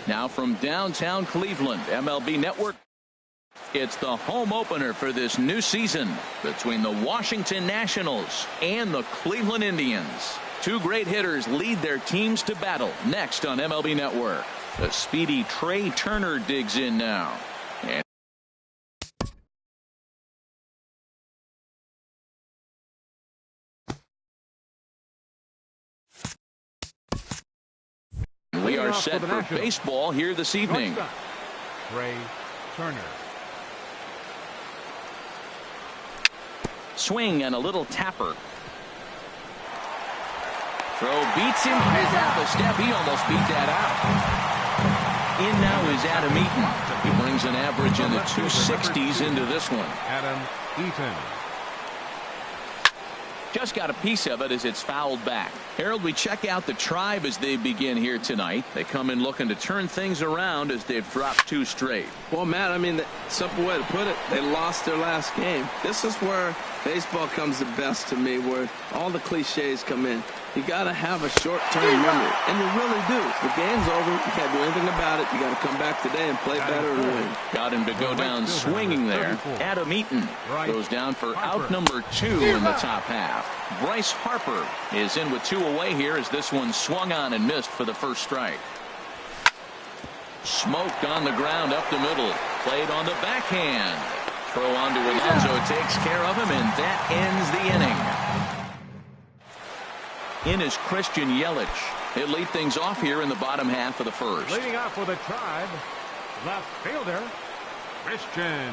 Now from downtown Cleveland, MLB Network. It's the home opener for this new season between the Washington Nationals and the Cleveland Indians. Two great hitters lead their teams to battle next on MLB Network. The speedy Trey Turner digs in now. And we are set for baseball here this evening. Trey Turner. Swing and a little tapper. Throw beats him. He's out the step. He almost beat that out. In now is Adam Eaton. He brings an average in the 260s into this one. Adam Eaton. Just got a piece of it as it's fouled back. Harold, we check out the Tribe as they begin here tonight. They come in looking to turn things around as they've dropped 2 straight. Well, Matt, I mean, the simple way to put it, they lost their last game. This is where baseball comes the best to me, where all the cliches come in. You got to have a short-term memory, and you really do. The game's over. You can't do anything about it. You got to come back today and play better and win. Got him to go down swinging there. Adam Eaton goes down for out number 2 in the top half. Bryce Harper is in with 2 away here as this one swung on and missed for the first strike. Smoked on the ground up the middle. Played on the backhand. Throw on to Alonso takes care of him, and that ends the inning. In is Christian Yelich. He'll lead things off here in the bottom half of the first. Leading off for the Tribe, left fielder, Christian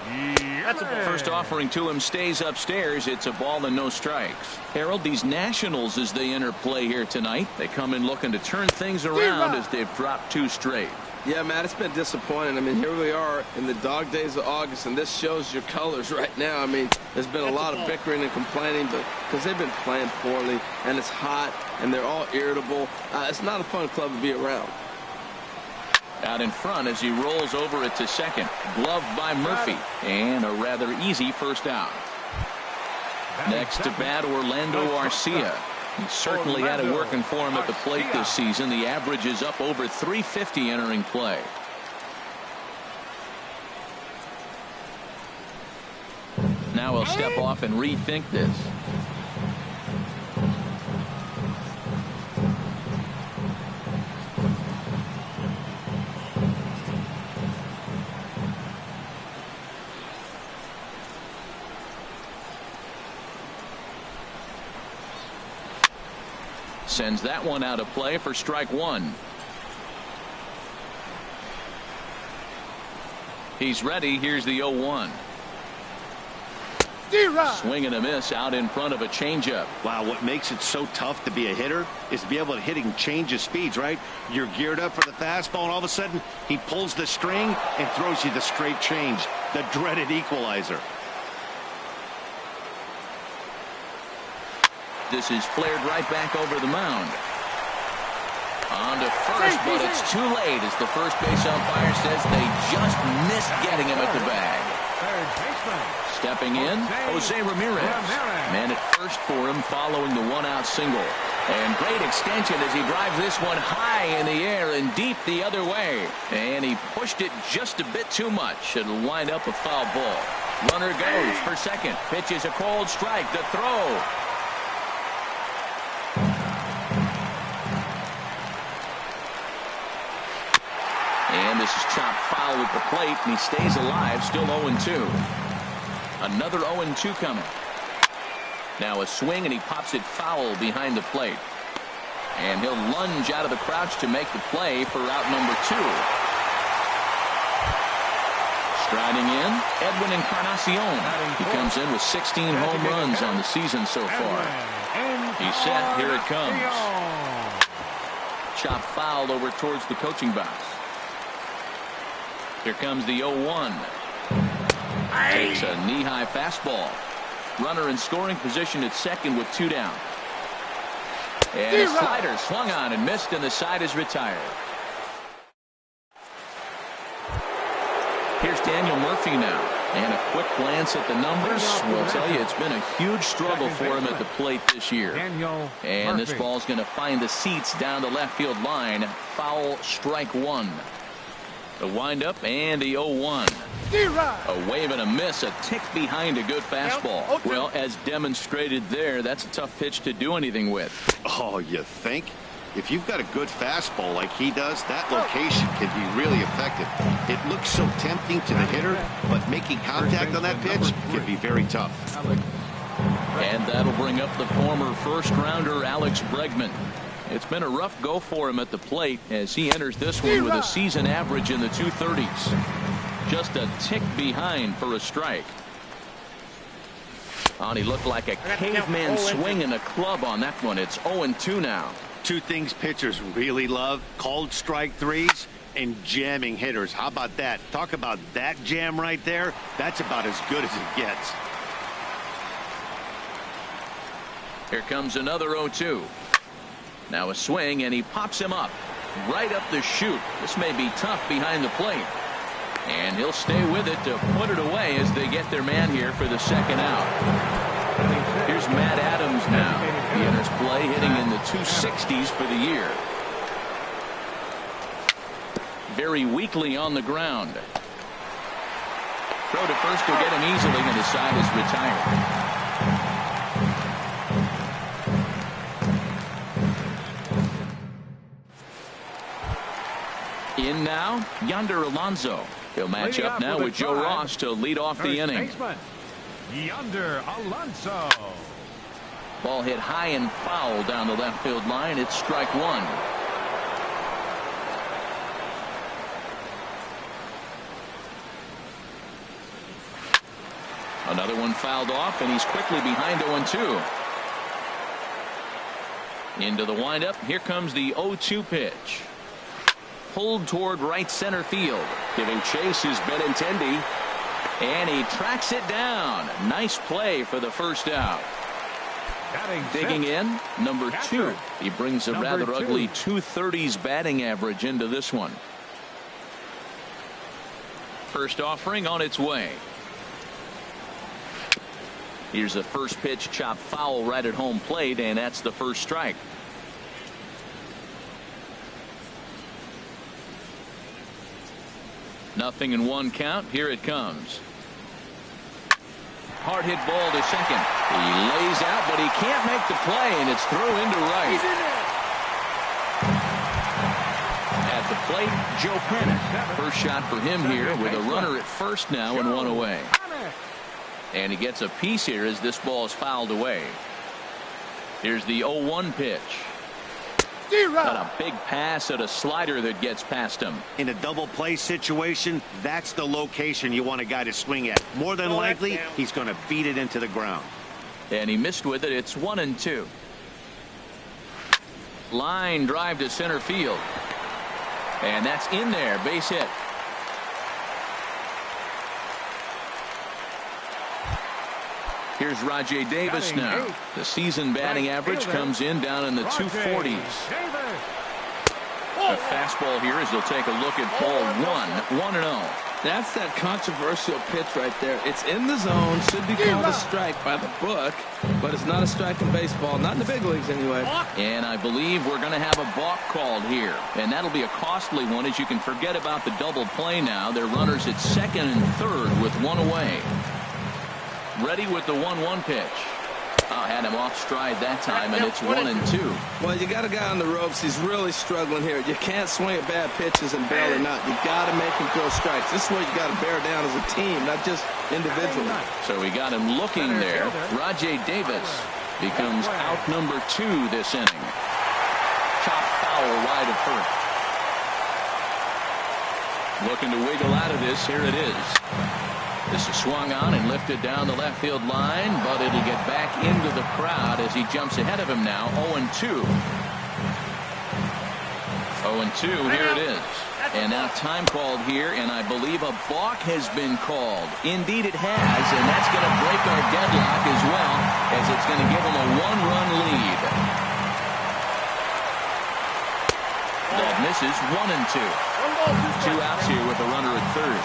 Yelich. First offering to him stays upstairs. It's a ball and no strikes. Harold, these Nationals as they enter play here tonight. They come in looking to turn things around as they've dropped 2 straight. Yeah, Matt, it's been disappointing. I mean, here we are in the dog days of August, and this shows your colors right now. I mean, there's been a lot of bickering and complaining, but because they've been playing poorly, and it's hot, and they're all irritable. It's not a fun club to be around. Out in front as he rolls over it to second. Gloved by Murphy, and a rather easy first out. Next to bat, Orlando Arcia. He certainly had it working for him at the plate this season. The average is up over 350 entering play. Now he'll step off and rethink this. Sends that one out of play for strike 1. He's ready. Here's the 0-1. Swing and a miss out in front of a changeup. Wow, what makes it so tough to be a hitter is to be able to hitting change of speeds, right? You're geared up for the fastball, and all of a sudden he pulls the string and throws you the straight change, the dreaded equalizer. This is flared right back over the mound. On to first, but it's too late as the first base umpire says they just missed getting him at the bag. Stepping in, Jose Ramirez. Man at first for him following the 1-out single. And great extension as he drives this one high in the air and deep the other way. And he pushed it just a bit too much. It'll wind up a foul ball. Runner goes for second. Pitches a cold strike. The throw. And this is chopped foul with the plate, and he stays alive, still 0-2. Another 0-2 coming. Now a swing, and he pops it foul behind the plate. And he'll lunge out of the crouch to make the play for out number 2. Striding in, Edwin Encarnacion. He comes in with 16 home runs on the season so far. He's set. Here it comes. Chopped foul over towards the coaching box. Here comes the 0-1. Takes a knee-high fastball. Runner in scoring position at second with 2 down. And a slider swung on and missed, and the side is retired. Here's Daniel Murphy now. And a quick glance at the numbers will tell you it's been a huge struggle for him at the plate this year. And this ball's going to find the seats down the left field line. Foul, strike one. The windup and the 0-1. A wave and a miss, a tick behind a good fastball. Well, as demonstrated there, that's a tough pitch to do anything with. Oh, you think? If you've got a good fastball like he does, that location can be really effective. It looks so tempting to the hitter, but making contact on that pitch can be very tough. And that'll bring up the former first-rounder Alex Bregman. It's been a rough go for him at the plate as he enters this one with a season average in the 230s. Just a tick behind for a strike. And he looked like a caveman swinging a club on that one. It's 0-2 now. Two things pitchers really love: called strike threes and jamming hitters. How about that? Talk about that jam right there. That's about as good as it gets. Here comes another 0-2. Now a swing, and he pops him up right up the chute. This may be tough behind the plate, and he'll stay with it to put it away as they get their man here for the second out. Here's Matt Adams now. He enters play hitting in the 260s for the year. Very weakly on the ground. Throw to first will get him easily, and the side is retired. In now, Yonder Alonso. He'll match up now with Joe Ross to lead off the inning. Yonder Alonso. Ball hit high and foul down the left field line. It's strike one. Another one fouled off, and he's quickly behind 0-2. Into the windup. Here comes the 0-2 pitch. Pulled toward right center field. Giving chase is Benintendi. And he tracks it down. Nice play for the first out. Digging in, number 2. He brings a rather ugly 230s batting average into this one. First offering on its way. Here's a first pitch chop foul right at home plate, and that's the first strike. Nothing in one count. Here it comes. Hard hit ball to second. He lays out, but he can't make the play, and it's thrown into right. At the plate, Joe Panic. First shot for him here with a runner at first now and one away. And he gets a piece here as this ball is fouled away. Here's the 0-1 pitch. Got a big pass at a slider that gets past him. In a double play situation, that's the location you want a guy to swing at. More than likely, he's going to beat it into the ground. And he missed with it. It's 1-2. Line drive to center field. And that's in there. Base hit. Here's Rajay Davis now. The season batting average comes in down in the 240s. A fastball here as he'll take a look at ball 1-0. That's that controversial pitch right there. It's in the zone, should be called a strike by the book, but it's not a strike in baseball, not in the big leagues anyway. And I believe we're going to have a balk called here, and that'll be a costly one, as you can forget about the double play now. They're runners at second and third with one away. Ready with the 1-1 pitch. Had him off stride that time, and it's 1-2. Well, you got a guy on the ropes. He's really struggling here. You can't swing at bad pitches and bail or not. You got to make him throw strikes. This is where you got to bear down as a team, not just individually. So we got him looking there. Rajay Davis becomes out number 2 this inning. Chop foul wide of first. Looking to wiggle out of this. Here it is. This is swung on and lifted down the left field line, but it'll get back into the crowd as he jumps ahead of him now. 0-2. 0-2, here it is. And now time called here, and I believe a balk has been called. Indeed it has, and that's going to break our deadlock as well, as it's going to give him a 1-run lead. That misses. 1-2. 2 outs here with a runner at third.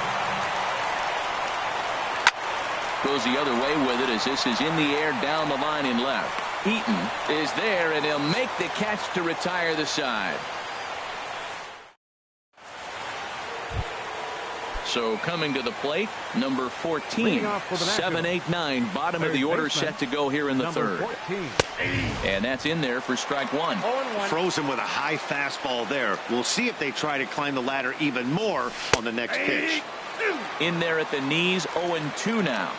Goes the other way with it as this is in the air down the line in left. Eaton is there, and he'll make the catch to retire the side. So coming to the plate, number 14, 7-8-9, bottom of the order set to go here in the third. And that's in there for strike one. Throws him with a high fastball there. We'll see if they try to climb the ladder even more on the next pitch. In there at the knees, 0-2 now.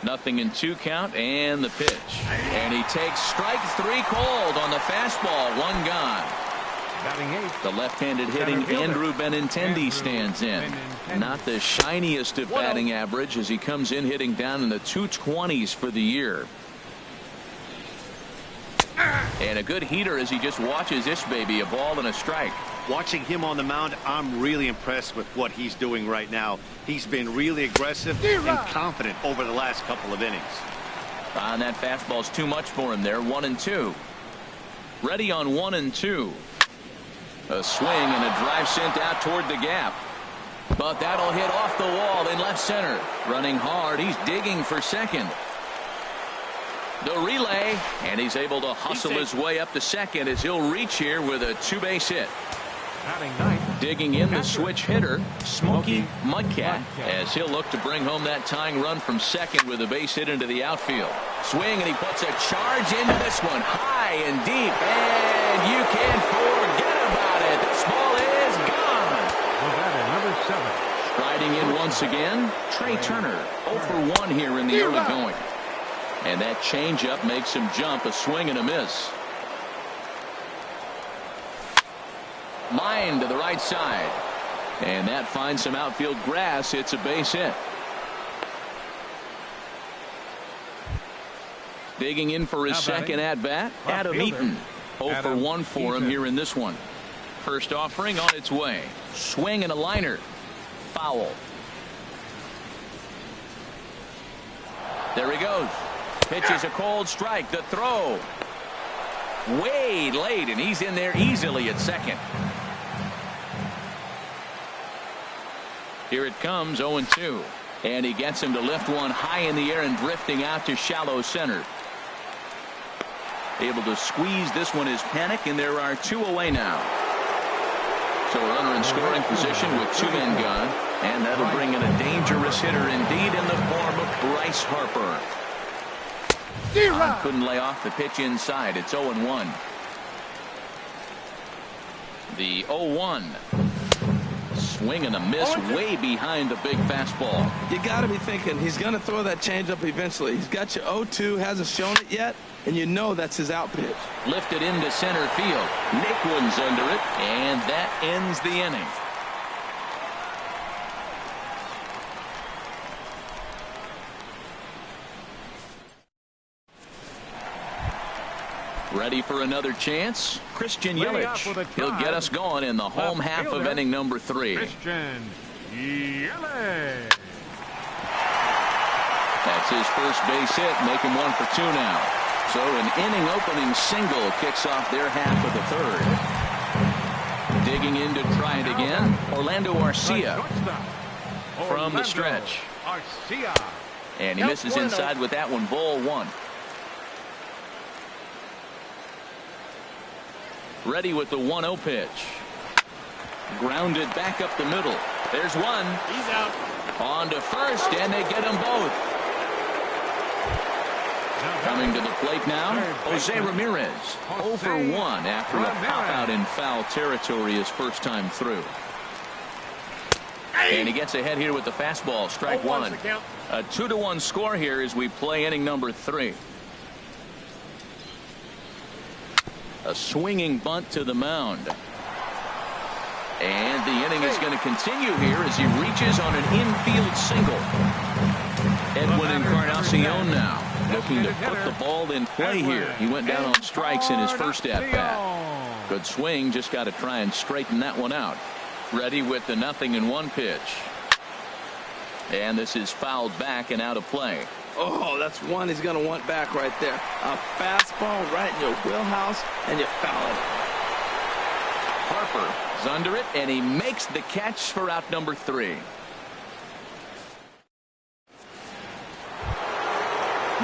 0-2 count, and the pitch. And he takes strike three called on the fastball, one gone. The left-handed hitting Andrew Benintendi stands in. Not the shiniest of batting average as he comes in hitting down in the 220s for the year. And a good heater as he just watches this baby, a ball and a strike. Watching him on the mound, I'm really impressed with what he's doing right now. He's been really aggressive and confident over the last couple of innings. And that fastball's too much for him there. 1-2. Ready on 1-2. A swing and a drive sent out toward the gap. But that'll hit off the wall in left center. Running hard. He's digging for second. The relay, and he's able to hustle his way up to second as he'll reach here with a two-base hit. Digging in the switch hitter, Smokey Mudcat, as he'll look to bring home that tying run from second with a base hit into the outfield. Swing, and he puts a charge into this one, high and deep, and you can't forget about it. This ball is gone. Striding in once again, Trey Turner, 0 for 1 here in the early going. And that changeup makes him jump, a swing and a miss. Line to the right side. And that finds some outfield grass. It's a base hit. Digging in for his second at-bat, Adam Eaton. 0 for 1 for him here in this one. First offering on its way. Swing and a liner. Foul. There he goes. Pitches a cold strike. The throw. Way late, and he's in there easily at second. Here it comes, 0-2. And he gets him to lift one high in the air and drifting out to shallow center. Able to squeeze this one is Panic, and there are 2 away now. So a runner in scoring position with 2 men gone. And that'll bring in a dangerous hitter indeed in the form of Bryce Harper. Couldn't lay off the pitch inside. It's 0-1. The 0-1. Swing and a miss way behind the big fastball. You got to be thinking he's going to throw that changeup eventually. He's got your 0-2, hasn't shown it yet, and you know that's his out pitch. Lifted into center field. Naquin's under it, and that ends the inning. Ready for another chance? Christian Yelich. He'll get us going in the home half of inning number 3. Christian Yelich. That's his first base hit, making 1 for 2 now. So an inning opening single kicks off their half of the third. Digging in to try it again, Orlando Arcia from the stretch. And he misses inside with that one, ball 1. Ready with the 1-0 pitch. Grounded back up the middle. There's one. He's out. On to first, and they get them both. Coming to the plate now, Jose Ramirez. 0 for 1 after a pop-out in foul territory his first time through. And he gets ahead here with the fastball, strike 1. A 2-1 score here as we play inning number 3. A swinging bunt to the mound. And the inning is going to continue here as he reaches on an infield single. Edwin Encarnacion now looking to put the ball in play here. He went down on strikes in his first at-bat. Good swing, just got to try and straighten that one out. Ready with the 0-1 pitch. And this is fouled back and out of play. Oh, that's one he's going to want back right there. A fastball right in your wheelhouse, and you foul it. Harper is under it, and he makes the catch for out number 3.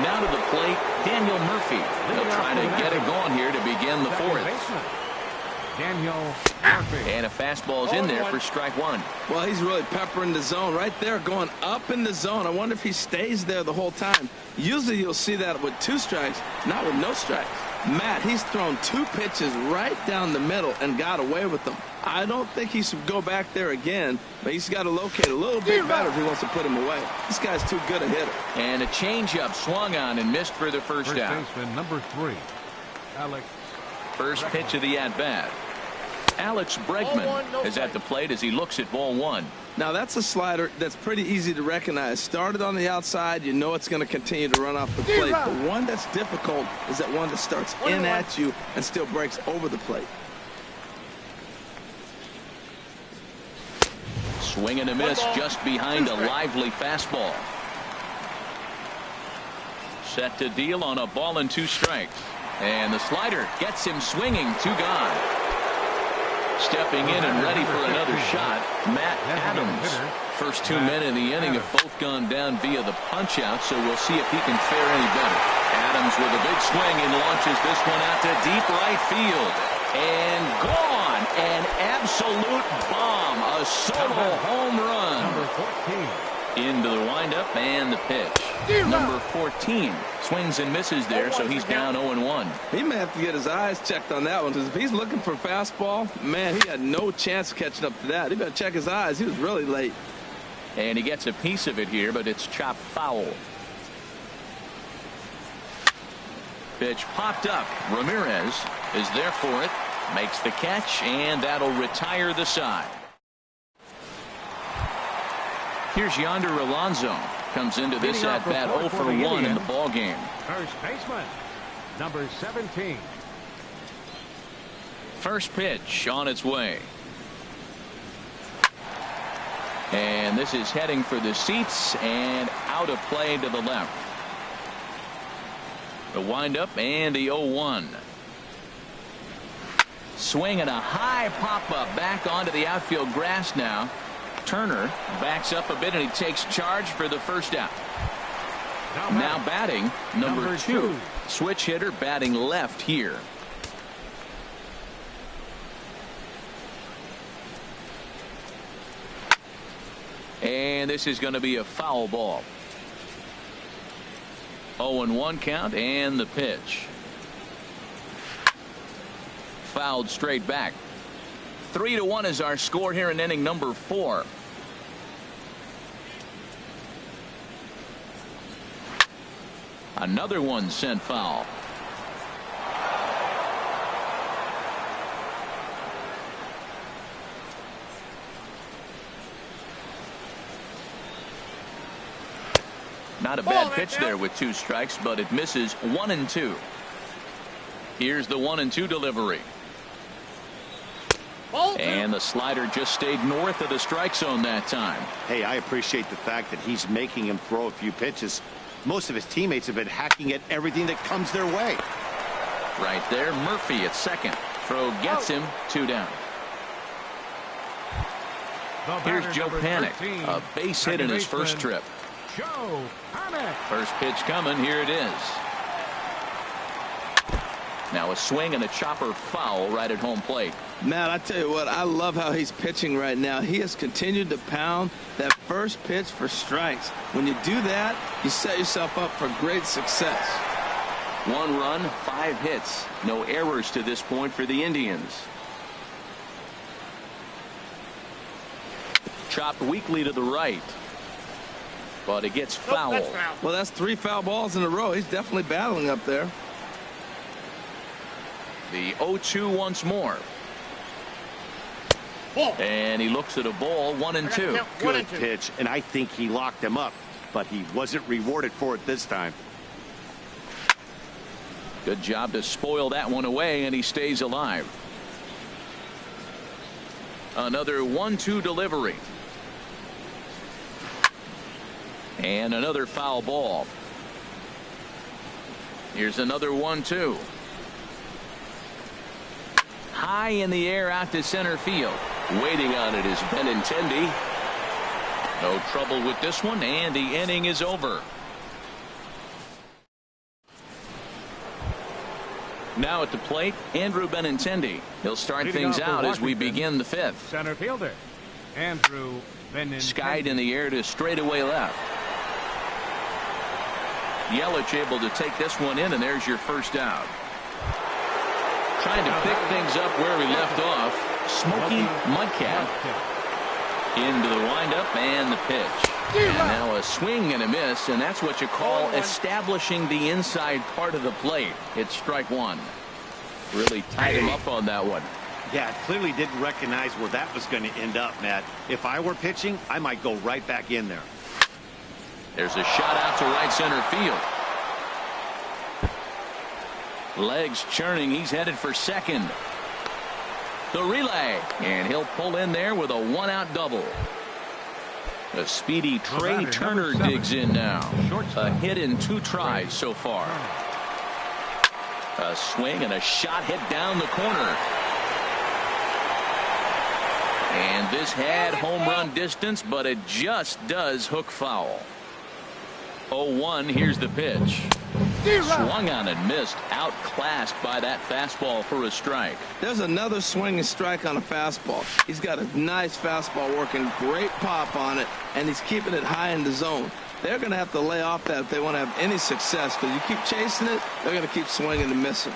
Now to the plate, Daniel Murphy. They'll try to get it going here to begin the fourth. Daniel Murphy. And a fastball's in there for strike one. Well, he's really peppering the zone right there, going up in the zone. I wonder if he stays there the whole time. Usually you'll see that with 2 strikes, not with no strikes. Matt, he's thrown 2 pitches right down the middle and got away with them. I don't think he should go back there again, but he's got to locate a little bit better if he wants to put him away. This guy's too good a hitter. And a changeup swung on and missed for the first out. Baseman number 3, Alex. First pitch of the at-bat. Alex Bregman is at the plate as he looks at ball 1. Now that's a slider that's pretty easy to recognize. Started on the outside, you know it's going to continue to run off the plate. The one that's difficult is that one that starts in at you and still breaks over the plate. Swing and a miss just behind a lively fastball. Set to deal on a ball and 2 strikes. And the slider gets him swinging, 2 gone. Stepping in and ready for another shot, Matt Adams. First 2 men in the inning have both gone down via the punch-out, so we'll see if he can fare any better. Adams with a big swing and launches this one out to deep right field. And gone. An absolute bomb. A solo home run. Number 14. Into the windup and the pitch. Number 14 swings and misses there, so he's down 0-1. He may have to get his eyes checked on that one, because if he's looking for fastball, man, he had no chance of catching up to that. He better check his eyes. He was really late. And he gets a piece of it here, but it's chopped foul. Pitch popped up. Ramirez is there for it. Makes the catch, and that'll retire the side. Here's Yonder Alonso. Comes into this at-bat 0 for 1 in the ball game. First baseman, number 17. First pitch on its way. And this is heading for the seats and out of play to the left. The windup and the 0-1. Swing and a high pop-up back onto the outfield grass now. Turner backs up a bit and he takes charge for the first out. Now batting number 2. Switch hitter batting left here. And this is going to be a foul ball. 0-1 count and the pitch. Fouled straight back. 3-1 is our score here in inning number 4. Another one sent foul. Not a bad pitch there with 2 strikes, but it misses 1-2. Here's the 1-2 delivery. And the slider just stayed north of the strike zone that time. Hey, I appreciate the fact that he's making him throw a few pitches. Most of his teammates have been hacking at everything that comes their way. Right there, Murphy at second. Throw gets him, 2 down. Here's Joe Panik, a base hit in his first trip. Joe Panik. First pitch coming, here it is. Now a swing and a chopper foul right at home plate. Matt, I tell you what, I love how he's pitching right now. He has continued to pound that first pitch for strikes. When you do that, you set yourself up for great success. 1 run, 5 hits. No errors to this point for the Indians. Chopped weakly to the right. But it gets foul. Well, that's 3 foul balls in a row. He's definitely battling up there. The 0-2 once more. And he looks at a ball, 1-2. Good pitch, and I think he locked him up, but he wasn't rewarded for it this time. Good job to spoil that one away, and he stays alive. Another 1-2 delivery. And another foul ball. Here's another 1-2. High in the air out to center field. Waiting on it is Benintendi. No trouble with this one, and the inning is over. Now at the plate, Andrew Benintendi. He'll start things out as we begin the fifth. Center fielder, Andrew Benintendi. Skied in the air to straightaway left. Yelich able to take this one in, and there's your first out. Trying to pick things up where we left off. Smokey Mudcat. Into the windup and the pitch. And now a swing and a miss, and that's what you call establishing the inside part of the plate. It's strike one. Really tied him up on that one. Yeah, clearly didn't recognize where that was going to end up, Matt. If I were pitching, I might go right back in there. There's a shot out to right center field. Legs churning. He's headed for second. The relay, and he'll pull in there with a one-out double. A speedy Trey Turner digs in now. A hit in 2 tries so far. A swing and a shot hit down the corner. And this had home run distance, but it just does hook foul. 0-1, here's the pitch. Swung on and missed. Outclassed by that fastball for a strike. There's another swinging strike on a fastball. He's got a nice fastball working, great pop on it, and he's keeping it high in the zone. They're going to have to lay off that if they want to have any success, because you keep chasing it, they're going to keep swinging and missing.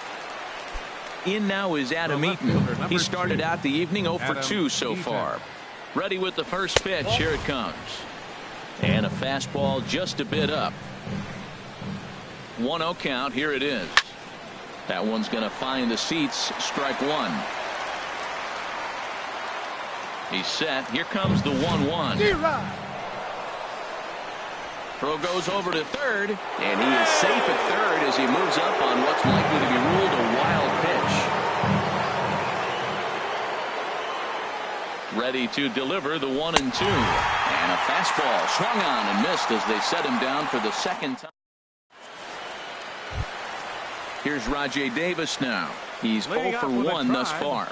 In now is Adam Eaton. He started out the evening 0 for 2 so far. Ready with the first pitch. Here it comes. And a fastball just a bit up. 1-0 count. Here it is. That one's going to find the seats. Strike one. He's set. Here comes the 1-1. Throw goes over to third, and he is safe at third as he moves up on what's likely to be ruled a wild pitch. Ready to deliver the 1-2. And a fastball swung on and missed as they set him down for the second time. Here's Rajay Davis now. He's 0 for 1 thus far.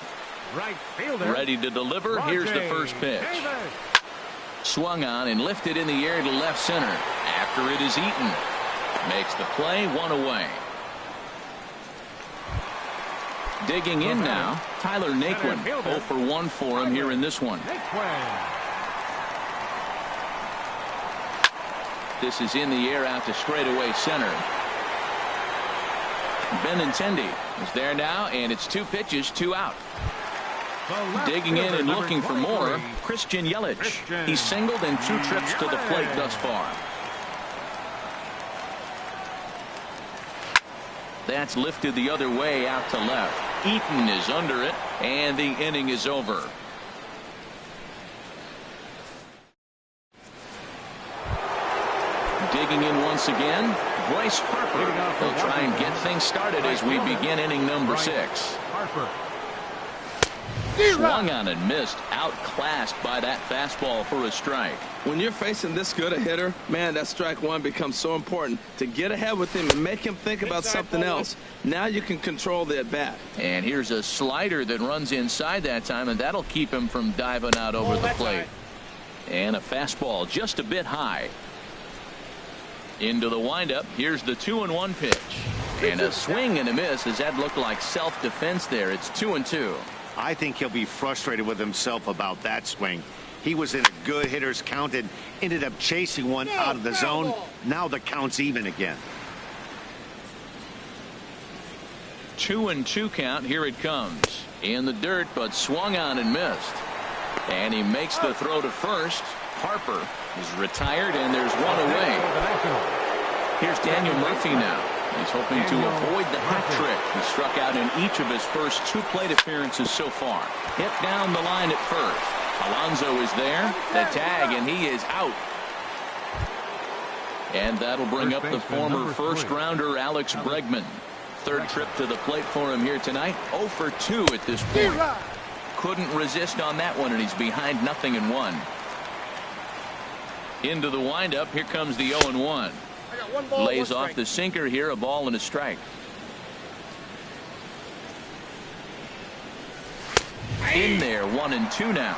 Right fielder. Ready to deliver. Here's the first pitch. Davis. Swung on and lifted in the air to left center. After it is Eaton. Makes the play, 1 away. Digging in now, Tyler Naquin. 0 for 1 for him here in this one. This is in the air out to straightaway center. Benintendi is there now, and it's 2 pitches, 2 out. Digging in and looking for more, Christian Yelich. He's singled in 2 trips to the plate thus far. That's lifted the other way out to left. Eaton is under it, and the inning is over. Digging in once again, Bryce Harper. He'll try and get things started as we begin inning number 6. Swung on and missed. Outclassed by that fastball for a strike. When you're facing this good a hitter, man, that strike one becomes so important to get ahead with him and make him think about something else. Now you can control the at-bat. And here's a slider that runs inside that time, and that'll keep him from diving out over the plate. And a fastball just a bit high. Into the windup. Here's the 2-1 pitch. And a swing and a miss as that looked like self-defense there. It's 2-2. I think he'll be frustrated with himself about that swing. He was in a good hitter's count and ended up chasing one out of the zone. Now the count's even again. 2-2 count. Here it comes. In the dirt, but swung on and missed. And he makes the throw to first. Harper is retired, and there's 1 away. Here's Daniel Murphy now. He's hoping to avoid the hat trick. He struck out in each of his first 2 plate appearances so far. Hit down the line at first. Alonso is there. The tag, and he is out. And that'll bring up the former first-rounder Alex Bregman. 3rd trip to the plate for him here tonight. 0 for 2 at this point. Couldn't resist on that one, and he's behind 0-1. Into the windup. Here comes the 0-1. Lays off the sinker here, a ball and a strike. In there, 1-2 now.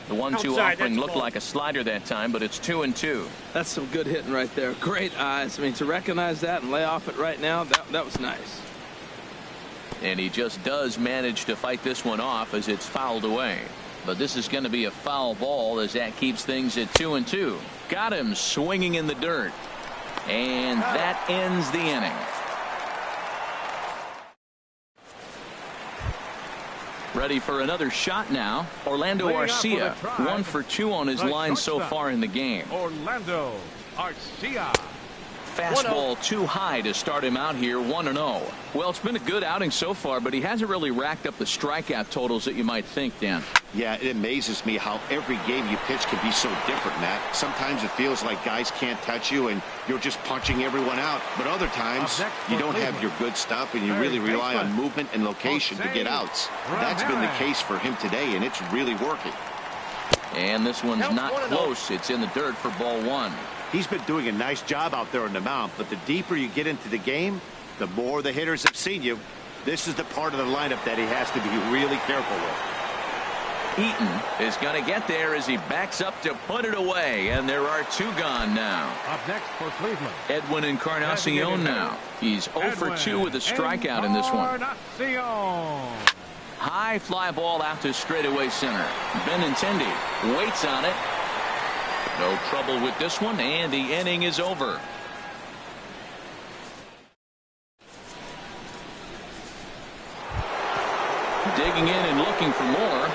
The 1-2 offering looked like a slider that time, but it's 2-2. That's some good hitting right there. Great eyes. I mean, to recognize that and lay off it right now, that was nice. And he just does manage to fight this one off as it's fouled away. But this is going to be a foul ball as that keeps things at 2-2. Got him swinging in the dirt. And that ends the inning. Ready for another shot now. Orlando Arcia, 1 for 2 on his line so far in the game. Orlando Arcia. Fastball too high to start him out here, 1-0. Well, it's been a good outing so far, but he hasn't really racked up the strikeout totals that you might think, Dan. Yeah, it amazes me how every game you pitch can be so different, Matt. Sometimes it feels like guys can't touch you and you're just punching everyone out. But other times you don't have your good stuff and you really rely on movement and location to get outs. That's been the case for him today, and it's really working. And this one's not close. It's in the dirt for ball 1. He's been doing a nice job out there on the mound, but the deeper you get into the game, the more the hitters have seen you. This is the part of the lineup that he has to be really careful with. Eaton is going to get there as he backs up to put it away, and there are 2 gone now. Up next for Cleveland, Edwin Encarnacion now. He's 0 for 2 with a strikeout in this one. High fly ball out to straightaway center. Benintendi waits on it. No trouble with this one, and the inning is over. Digging in and looking for more.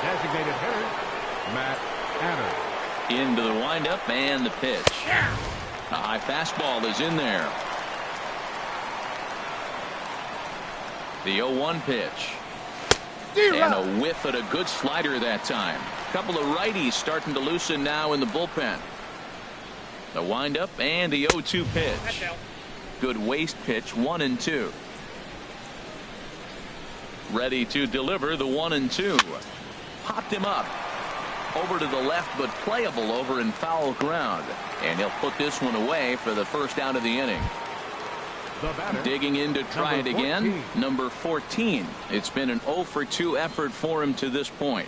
Designated hitter, Matt Adams. Into the windup and the pitch. A high fastball is in there. The 0-1 pitch. And a whiff at a good slider that time. A couple of righties starting to loosen now in the bullpen. The windup and the 0-2 pitch. Good waste pitch, 1-2. Ready to deliver the 1-2. Popped him up. Over to the left, but playable over in foul ground. And he'll put this one away for the first out of the inning. Digging in to try it again. Number 14. It's been an 0 for 2 effort for him to this point.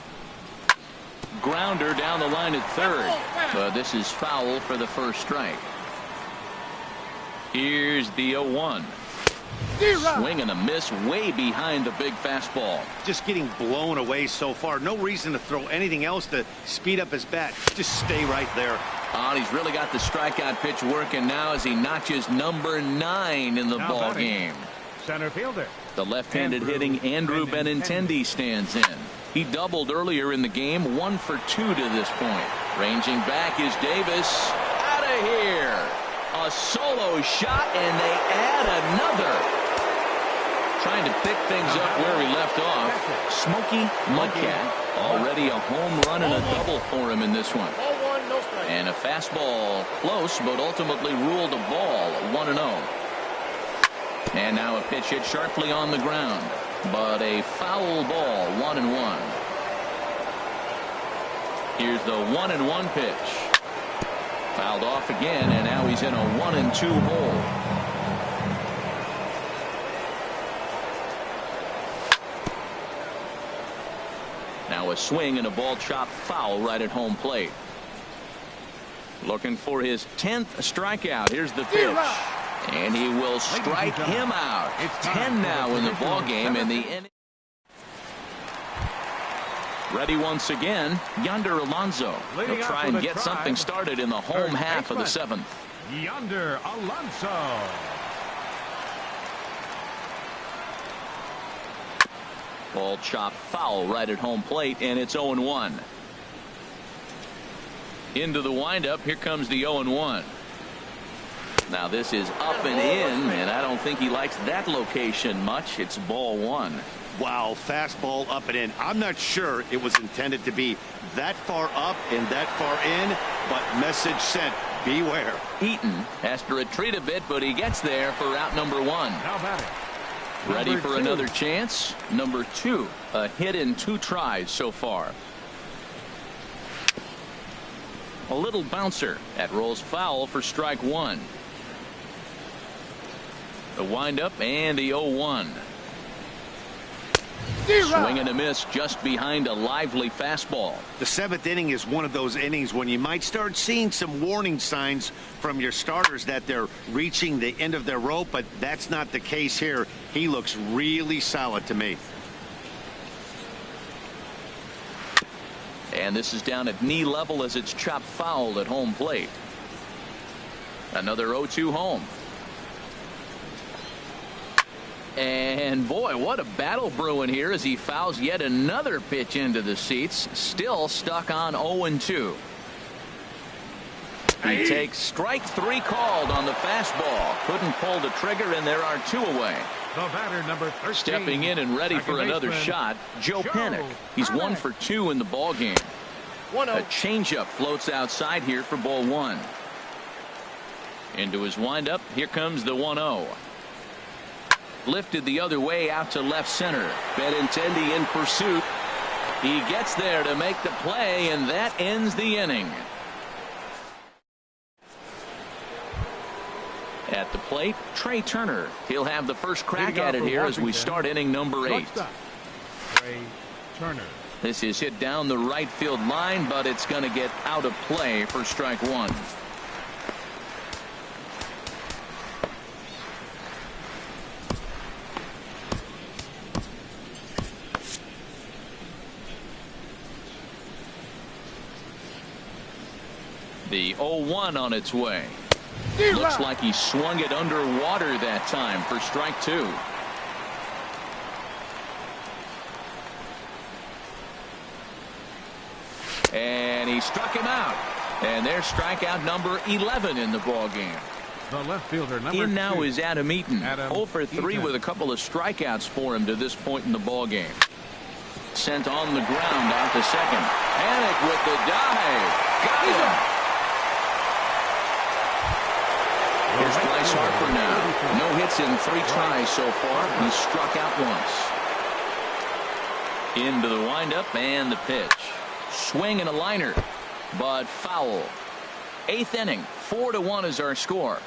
Grounder down the line at third. But this is foul for the first strike. Here's the 0-1. Swing and a miss way behind the big fastball. Just getting blown away so far. No reason to throw anything else to speed up his bat. Just stay right there. Oh, he's really got the strikeout pitch working now as he notches number 9 in the ball game. Center fielder. The left-handed hitting Andrew Benintendi stands in. He doubled earlier in the game, 1 for 2 to this point. Ranging back is Davis. Out of here. A solo shot, and they add another. Trying to pick things up where he left off. Smokey Mudcat. Already a home run and a double for him in this one. And a fastball close, but ultimately ruled a ball, 1-0. And now a pitch hit sharply on the ground, but a foul ball, 1-1. Here's the 1-1 pitch. Fouled off again, and now he's in a 1-2 hole. Now a swing and a ball chopped foul right at home plate. Looking for his 10th strikeout. Here's the pitch. And he will strike him out. 10 now in the ball game, and the inning. Ready once again, Yonder Alonso. He'll try and get something started in the home half of the 7th. Yonder Alonso. Ball chopped foul right at home plate, and it's 0-1. Into the windup. Here comes the 0-1. Now this is up and in, and I don't think he likes that location much. It's ball 1. Wow, fastball up and in. I'm not sure it was intended to be that far up and that far in, but message sent. Beware. Eaton has to retreat a bit, but he gets there for out number 1. Now batting. Ready for another chance. Number 2. A hit in 2 tries so far. A little bouncer. That rolls foul for strike 1. The windup and the 0-1. Swing and a miss just behind a lively fastball. The 7th inning is one of those innings when you might start seeing some warning signs from your starters that they're reaching the end of their rope, but that's not the case here. He looks really solid to me. And this is down at knee level as it's chopped foul at home plate. Another 0-2 home. And boy, what a battle brewing here as he fouls yet another pitch into the seats. Still stuck on 0-2. He takes strike 3 called on the fastball. Couldn't pull the trigger, and there are 2 away. The batter, number 13. Stepping in and ready for another shot, Joe Panik. He's 1 for 2 in the ball game. A changeup floats outside here for ball 1. Into his windup. Here comes the 1-0. Lifted the other way out to left center. Benintendi in pursuit. He gets there to make the play, and that ends the inning. At the plate, Trey Turner. He'll have the first crack at it here as we start inning number 8. Trey Turner. This is hit down the right field line, but it's going to get out of play for strike 1. The 0-1 on its way. Looks like he swung it underwater that time for strike 2. And he struck him out. And there's strikeout number 11 in the ball game. The left fielder, number In now 2. is Adam Eaton. 0 for 3 Eaton. with a couple of strikeouts for him to this point in the ball game. Sent on the ground out to second. Panik with the dive. Got him. Here's Bryce Harper now. No hits in 3 tries so far. He struck out once. Into the windup and the pitch. Swing and a liner, but foul. 8th inning. 4-1 is our score.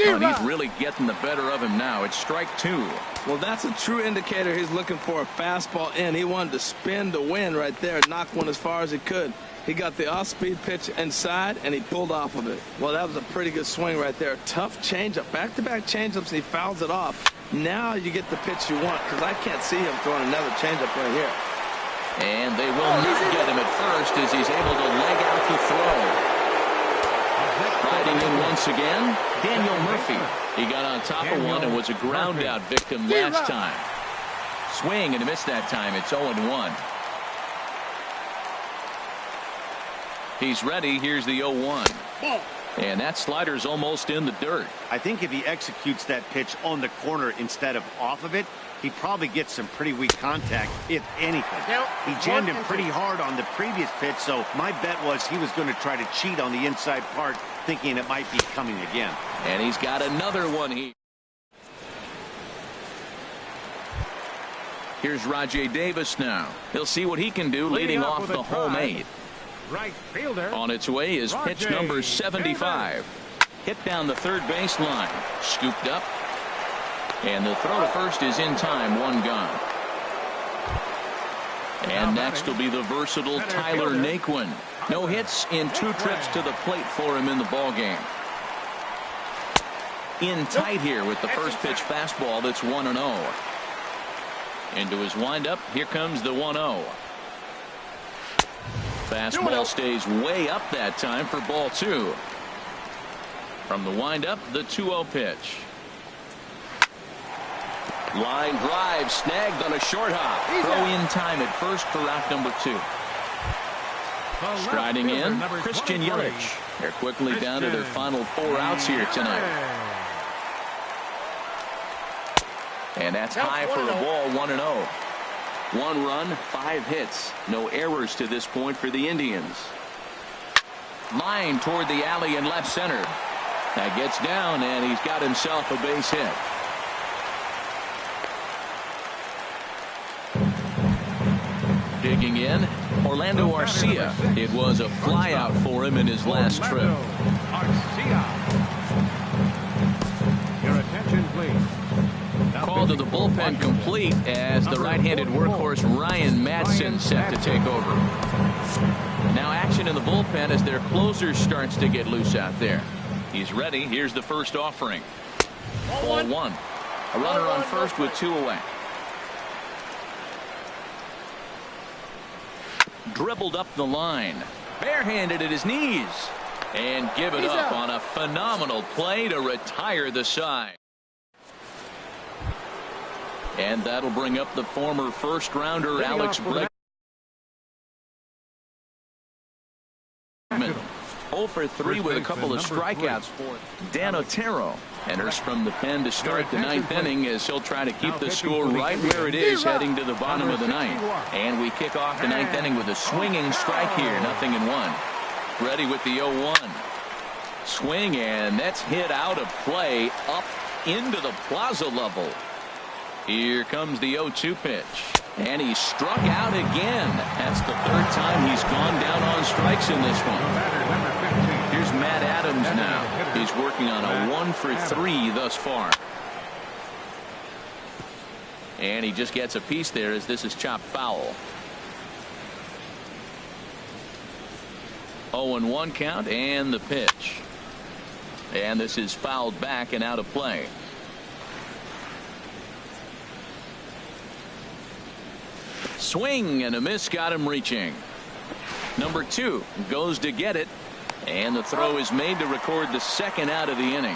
And he's really getting the better of him now. It's strike 2. Well, that's a true indicator he's looking for a fastball in. He wanted to spin to win right there, knock one as far as he could. He got the off-speed pitch inside, and he pulled off of it. Well, that was a pretty good swing right there. Tough changeup. Back-to-back changeups, and he fouls it off. Now you get the pitch you want, because I can't see him throwing another changeup right here. And they will not get him at first as he's able to leg out the throw. Riding in once again, Daniel Murphy. He got on top of one and was a ground-out victim last time. Swing and a miss that time. It's 0-1. He's ready. Here's the 0-1. And that slider's almost in the dirt. I think if he executes that pitch on the corner instead of off of it, he probably gets some pretty weak contact, if anything. He jammed him pretty hard on the previous pitch, so my bet was he was going to try to cheat on the inside part, thinking it might be coming again. And he's got another one here. Here's Rajay Davis now. He'll see what he can do leading off the home 8th. Right fielder. On its way is pitch number 75. Hit down the third base line. Scooped up. And the throw to first is in time. 1 gone. And next will be the versatile Tyler Naquin. No hits in 2 trips to the plate for him in the ball game. In tight here with the first pitch fastball that's 1-0. Into his windup. Here comes the 1-0. Fastball stays way up that time for ball 2. From the windup, the 2-0 pitch. Line drive snagged on a short hop. Throw in time at first for out number 2. Striding in, Christian Yelich. They're quickly down to their final 4 outs here tonight. And that's high for a ball. 1-0. 1 run, 5 hits. No errors to this point for the Indians. Line toward the alley in left center. That gets down, and he's got himself a base hit. Digging in, Orlando Arcia. It was a flyout for him in his last trip. Your attention, please. Call to the bullpen complete as the right-handed workhorse Ryan Madson set to take over. Now action in the bullpen as their closer starts to get loose out there. He's ready. Here's the first offering. Ball one. A runner on first with 2 away. Dribbled up the line. Barehanded at his knees. And give it up on a phenomenal play to retire the side. And that'll bring up the former first-rounder Alex Bregman. 0 for 3 with a couple of strikeouts for Dan Otero. Enters from the pen to start the 9th inning as he'll try to keep the score right where it is heading to the bottom of the 9th. And we kick off the 9th inning with a swinging strike here. 0-1. Ready with the 0-1. Swing, and that's hit out of play up into the plaza level. Here comes the 0-2 pitch. And he struck out again. That's the 3rd time he's gone down on strikes in this one. Here's Matt Adams now. He's working on a 1 for 3 thus far. And he just gets a piece there as this is chopped foul. 0-1 count and the pitch. And this is fouled back and out of play. Swing and a miss got him reaching. Number 2 goes to get it. And the throw is made to record the 2nd out of the inning.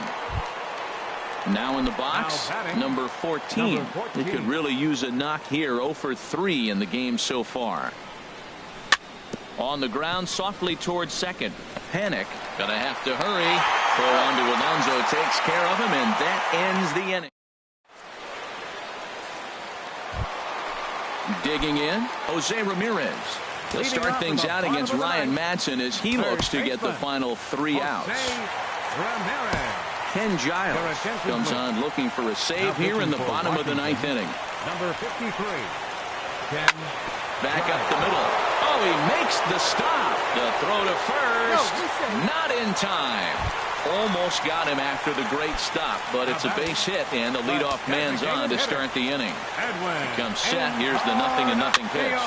Now in the box, number 14. He could really use a knock here. 0 for 3 in the game so far. On the ground softly towards second. Panic. Gonna have to hurry. Throw on to Alonso takes care of him, and that ends the inning. Digging in, Jose Ramirez. He'll start things out against Ryan Madson as he looks to get the final 3 outs. Ken Giles comes on looking for a save here in the bottom of the 9th inning. Number 53. Back up the middle. Oh, he makes the stop. The throw to first. Not in time. Almost got him after the great stop, but it's a base hit, and the leadoff man's on to start the inning. He comes set. Here's the 0-0 pitch.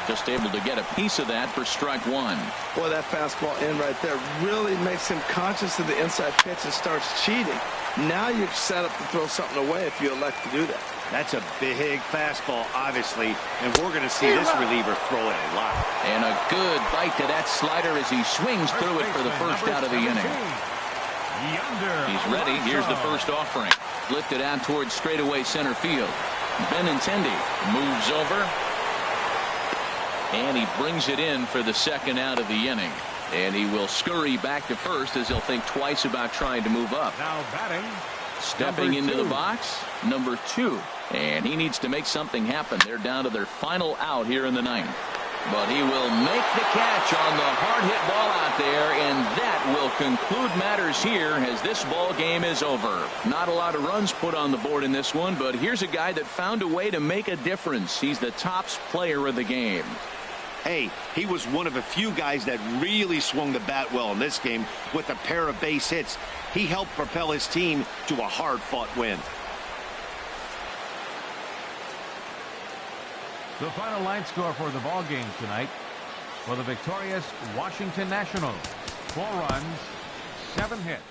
Just able to get a piece of that for strike 1. Boy, that fastball in right there really makes him conscious of the inside pitch and starts cheating. Now you're set up to throw something away if you elect to do that. That's a big fastball, obviously, and we're going to see this reliever throw it a lot. And a good bite to that slider as he swings through it for the first out of the inning. He's ready. Here's the first offering. Lifted out towards straightaway center field. Benintendi moves over. And he brings it in for the 2nd out of the inning. And he will scurry back to first as he'll think twice about trying to move up. Now batting. Stepping into the box, number 2. And he needs to make something happen. They're down to their final out here in the 9th. But he will make the catch on the hard hit ball out there, and that will conclude matters here as this ball game is over. Not a lot of runs put on the board in this one, but here's a guy that found a way to make a difference. He's the tops player of the game. Hey, he was one of a few guys that really swung the bat well in this game with a pair of base hits. He helped propel his team to a hard-fought win. The final line score for the ball game tonight for the victorious Washington Nationals. 4 runs, 7 hits.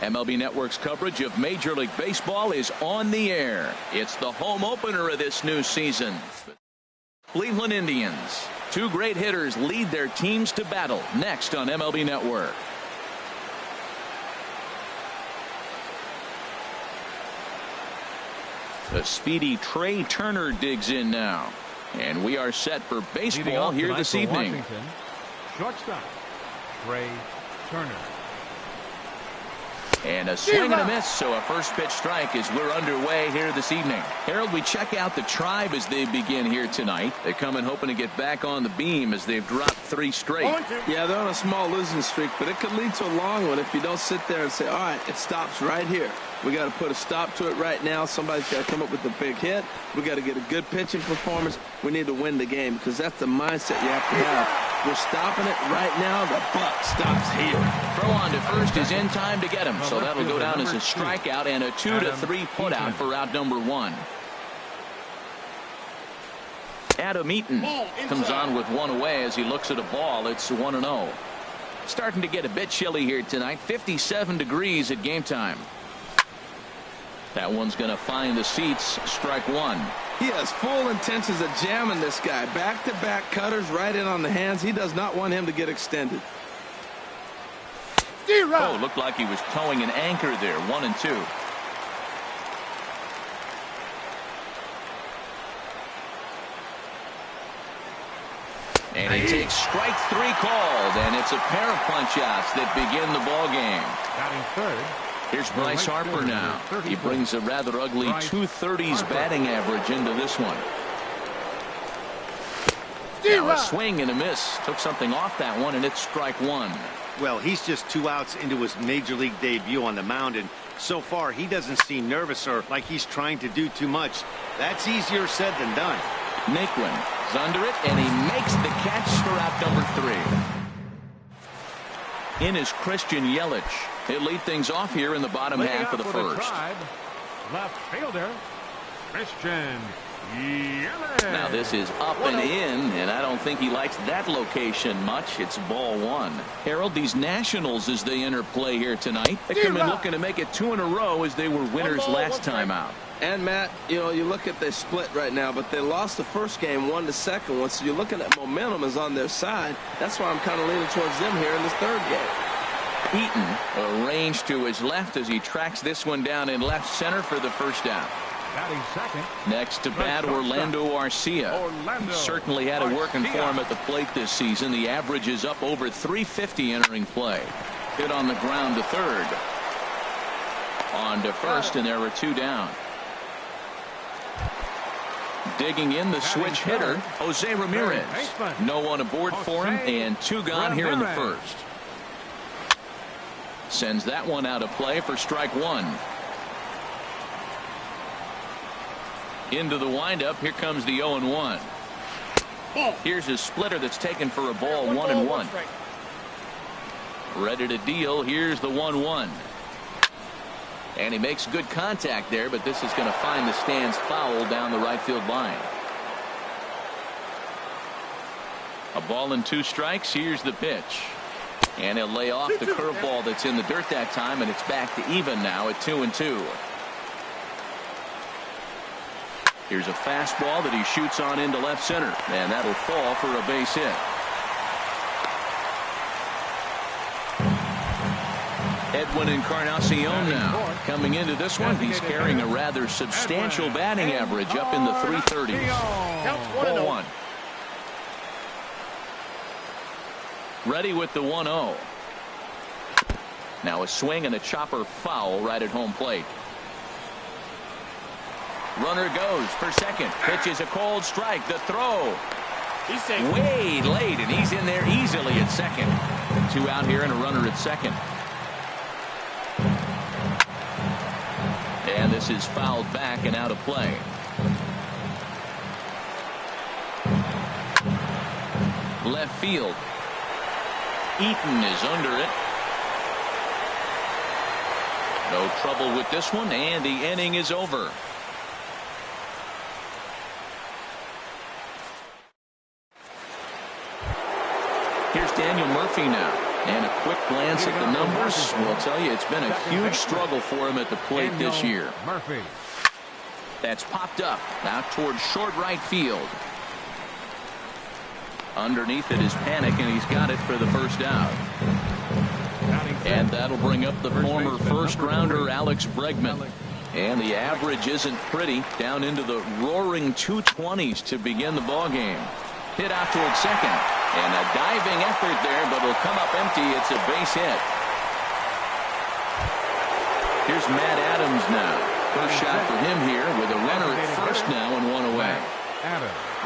MLB Network's coverage of Major League Baseball is on the air. It's the home opener of this new season. Cleveland Indians. Two great hitters lead their teams to battle next on MLB Network. The speedy Trey Turner digs in now. And we are set for baseball here this evening. Washington, shortstop, Trey Turner. And a swing and a miss, so a first pitch strike as we're underway here this evening. Harold, we check out the Tribe as they begin here tonight. They come in hoping to get back on the beam as they've dropped 3 straight. Yeah, they're on a small losing streak, but it could lead to a long one if you don't sit there and say, all right, it stops right here. We got to put a stop to it right now. Somebody's got to come up with a big hit. We got to get a good pitching performance. We need to win the game because that's the mindset you have to have. We're stopping it right now. The buck stops here. Throw on to first is in time to get him, so that'll go down as a strikeout and a 2-3 putout for out number 1. Adam Eaton comes on with 1 away as he looks at a ball. It's 1-0. Starting to get a bit chilly here tonight. 57 degrees at game time. That one's going to find the seats. Strike 1. He has full intentions of jamming this guy. Back-to-back cutters right in on the hands. He does not want him to get extended. Oh, looked like he was towing an anchor there. 1-2. And he takes strike 3 called, and it's a pair of punch-outs that begin the ball game. Batting third. Here's Bryce Harper now. He brings a rather ugly 230s batting average into this one. Now a swing and a miss. Took something off that one, and it's strike 1. Well, he's just 2 outs into his major league debut on the mound, and so far he doesn't seem nervous or like he's trying to do too much. That's easier said than done. Naquin is under it, and he makes the catch for out number 3. In is Christian Yelich. He'll lead things off here in the bottom half of the first. Left fielder, Christian Yelich. Now this is up and in, and I don't think he likes that location much. It's ball 1. Harold, these Nationals as they enter play here tonight, they come in looking to make it 2 in a row as they were winners last time out. And Matt, you know, you look at they split right now, but they lost the first game, won the second one, so you're looking at momentum is on their side. That's why I'm kind of leaning towards them here in this third game. Eaton arranged to his left as he tracks this one down in left center for the first down. Batting second. Next to bat, Orlando Arcia. Certainly had it working for him at the plate this season. The average is up over 350 entering play. Hit on the ground to third. On to first, and there were 2 down. Digging in the switch hitter, Jose Ramirez. No one aboard for him, and 2 gone here in the first. Sends that one out of play for strike 1. Into the windup. Here comes the 0-1. Here's a splitter that's taken for a ball. 1-1. Ready to deal. Here's the 1-1. And he makes good contact there, but this is going to find the stands foul down the right field line. A ball and 2 strikes. Here's the pitch. And he'll lay off the curveball that's in the dirt that time, and it's back to even now at 2-2. Here's a fastball that he shoots on into left center, and that'll fall for a base hit. Edwin Encarnacion now coming into this one. He's carrying a rather substantial batting average up in the 330s. Ball 1. Ready with the 1-0. Now a swing and a chopper foul right at home plate. Runner goes for second. Pitch is a cold strike. The throw. He's way late, and he's in there easily at second. 2 out here and a runner at second. And this is fouled back and out of play. Left field. Eaton is under it. No trouble with this one, and the inning is over. Here's Daniel Murphy now. And a quick glance at the numbers will tell you it's been a huge struggle for him at the plate this year. Murphy. That's popped up out towards short right field. Underneath it is Panic, and he's got it for the first out. And that'll bring up the former first-rounder Alex Bregman. And the average isn't pretty, down into the roaring 220s to begin the ballgame. Hit out towards second. And a diving effort there, but it'll come up empty. It's a base hit. Here's Matt Adams now. First shot for him here with a runner at first now and one away.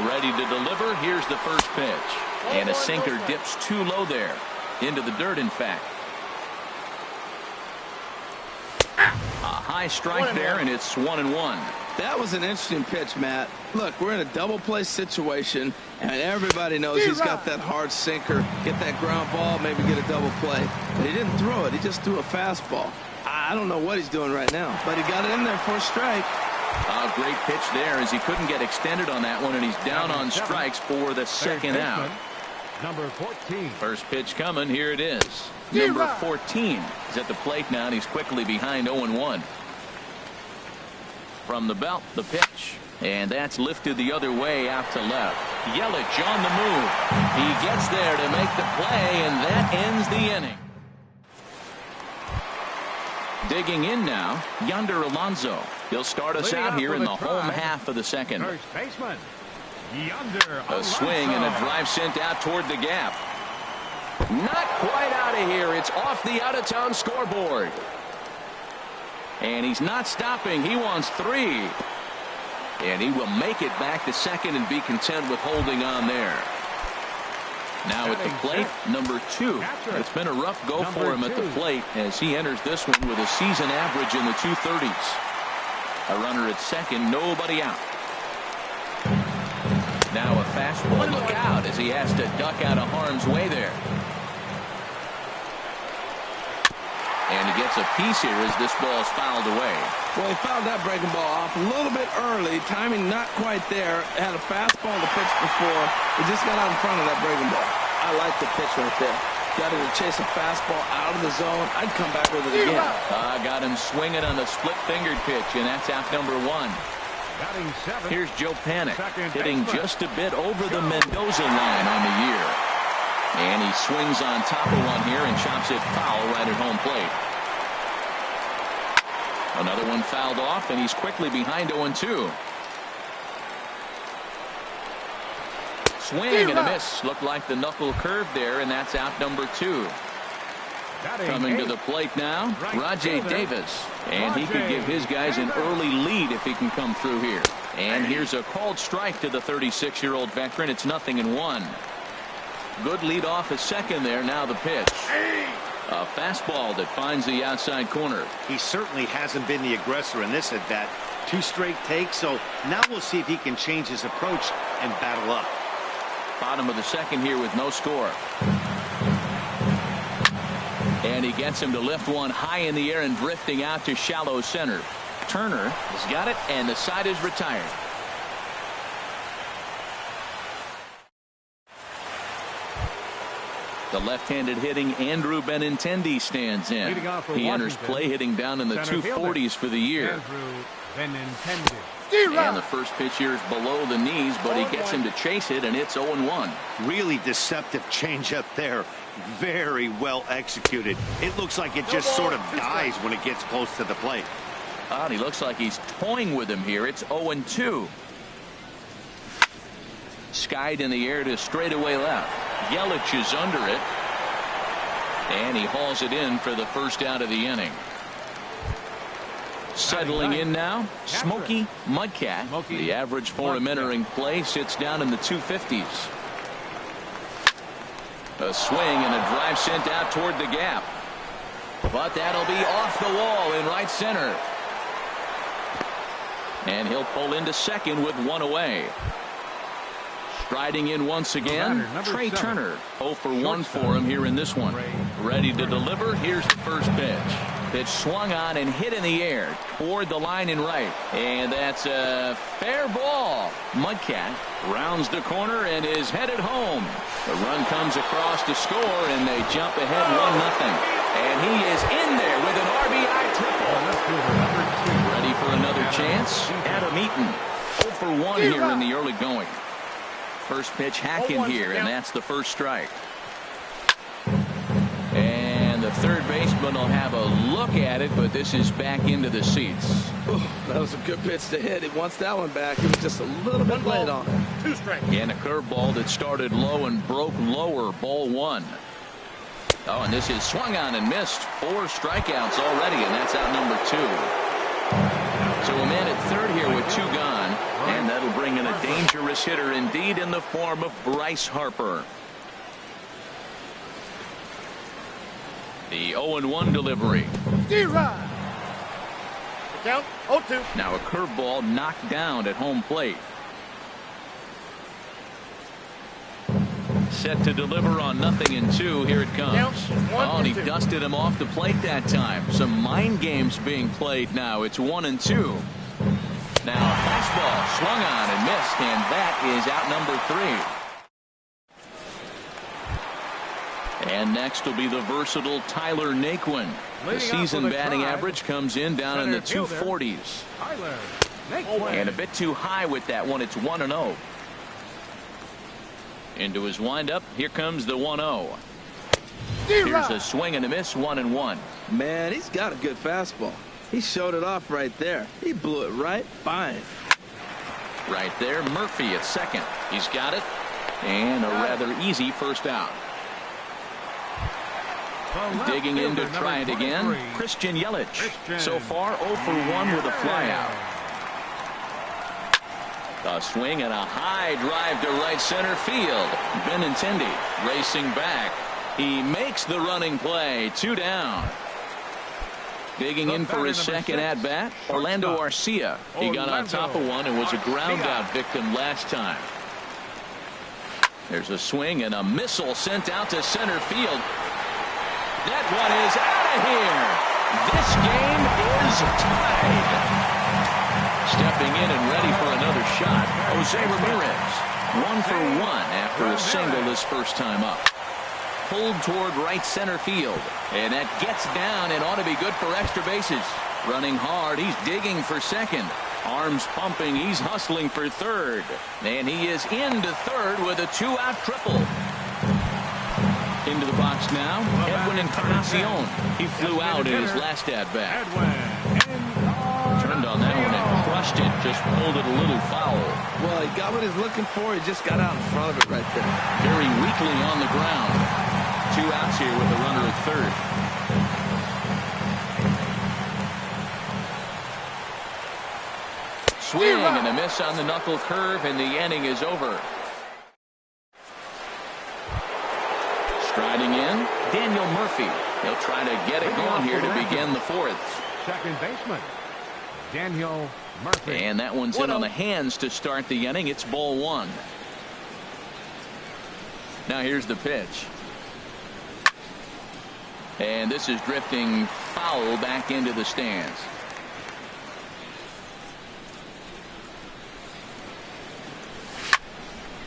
Ready to deliver. Here's the first pitch. And a sinker dips too low there. Into the dirt, in fact. A high strike there, and it's 1-1. That was an interesting pitch, Matt. Look, we're in a double play situation, and everybody knows he's got that hard sinker. Get that ground ball, maybe get a double play. But he didn't throw it. He just threw a fastball. I don't know what he's doing right now, but he got it in there for a strike. A great pitch there as he couldn't get extended on that one, and he's down on strikes for the second out. Number 14. First pitch coming. Here it is. Number 14 is at the plate now, and he's quickly behind 0-1. From the belt, the pitch. And that's lifted the other way out to left. Yelich on the move. He gets there to make the play, and that ends the inning. Digging in now, Yonder Alonso. He'll start us out here in the home half of the second. First baseman, Yonder Alonso. A swing and a drive sent out toward the gap. Not quite out of here. It's off the out-of-town scoreboard. And he's not stopping. He wants 3. And he will make it back to second and be content with holding on there. Now at the plate, number 2. It's been a rough go for him at the plate as he enters this one with a season average in the 230s. A runner at second, nobody out. Now a fastball. Look out as he has to duck out of harm's way there. And he gets a piece here as this ball is fouled away. Well, he fouled that breaking ball off a little bit early. Timing not quite there. Had a fastball to pitch before. He just got out in front of that breaking ball. I like the pitch right there. Got him to chase a fastball out of the zone. I'd come back with it again. Got him swinging on the split-fingered pitch, and that's out number 1. Here's Joe Panic, hitting just a bit over the Mendoza line on the year. And he swings on top of one here and chops it foul right at home plate. Another one fouled off, and he's quickly behind 0-2. Swing and a miss. Looked like the knuckle curve there, and that's out number 2. Coming to the plate now, Rajay Davis. And he could give his guys an early lead if he can come through here. And here's a called strike to the 36-year-old veteran. It's 0-1. Good lead off at second there. Now the pitch. A fastball that finds the outside corner. He certainly hasn't been the aggressor in this at bat. 2 straight takes, so now we'll see if he can change his approach and battle up. Bottom of the second here with no score. And he gets him to lift one high in the air and drifting out to shallow center. Turner has got it, and the side is retired. The left-handed hitting Andrew Benintendi stands in. He enters play hitting down in the 240s for the year. And the first pitch here is below the knees, but he gets him to chase it, and it's 0-1. Really deceptive changeup there. Very well executed. It looks like it just sort of dies when it gets close to the plate. He looks like he's toying with him here. It's 0-2. Skied in the air to straightaway left. Yelich is under it. And he hauls it in for the first out of the inning. Settling in now, Smokey Mudcat. The average for him entering play sits down in the 250s. A swing and a drive sent out toward the gap. But that'll be off the wall in right center. And he'll pull into second with one away. Striding in once again, Trey Turner. 0 for 1 for him here in this one. Ready to deliver. Here's the first pitch. Pitch swung on and hit in the air toward the line and right. And that's a fair ball. Mudcat rounds the corner and is headed home. The run comes across to score, and they jump ahead 1-0. And he is in there with an RBI triple. Ready for another chance? Adam Eaton 0 for 1 here in the early going. First pitch hack in here, and that's the first strike. And the third baseman will have a look at it, but this is back into the seats. Ooh, that was a good pitch to hit. He wants that one back. He was just a little bit late on it. 2 strikes. And a curveball that started low and broke lower. Ball 1. Oh, and this is swung on and missed. 4 strikeouts already, and that's out number 2. So a man at third here with 2 gone, and that'll bring in a dangerous hitter indeed in the form of Bryce Harper. The 0-1 delivery. D-Rod. The count 0-2. Now a curveball knocked down at home plate. Set to deliver on 0-2. Here it comes. Oh, and he dusted him off the plate that time. Some mind games being played now. It's 1-2. Now a fastball swung on and missed, and that is out number 3. And next will be the versatile Tyler Naquin. The season batting average comes in down in the 240s. And a bit too high with that one. It's 1-0. Into his windup. Here comes the 1-0. Here's a swing and a miss. 1-1. Man, he's got a good fastball. He showed it off right there. He blew it right by him. Right there, Murphy at second. He's got it. And a rather easy first out. Digging in to try it again, Christian Yelich. So far 0 for 1 with a flyout. A swing and a high drive to right center field. Benintendi racing back. He makes the running play. 2 down. Digging in for his second at bat, Orlando Arcia. He got on top of one and was a ground out victim last time. There's a swing and a missile sent out to center field. That one is out of here. This game is tied. Stepping in and ready for another shot, Jose Ramirez. 1 for 1 after a single his first time up. Pulled toward right center field. And that gets down and ought to be good for extra bases. Running hard. He's digging for second. Arms pumping. He's hustling for third. And he is into third with a 2-out triple. Into the box now, Edwin Encarnacion. He flew out in his last at-bat. Turned on that one and crushed it. Just pulled it a little foul. Well, he got what he's looking for. He just got out in front of it right there. Very weakly on the ground. 2 outs here with a runner at third. Swing and a miss on the knuckle curve, and the inning is over. Striding in, Daniel Murphy. He'll try to get it going here to begin the 4th. Second baseman, Daniel Murphy. And that one's in on the hands to start the inning. It's ball 1. Now here's the pitch. And this is drifting foul back into the stands.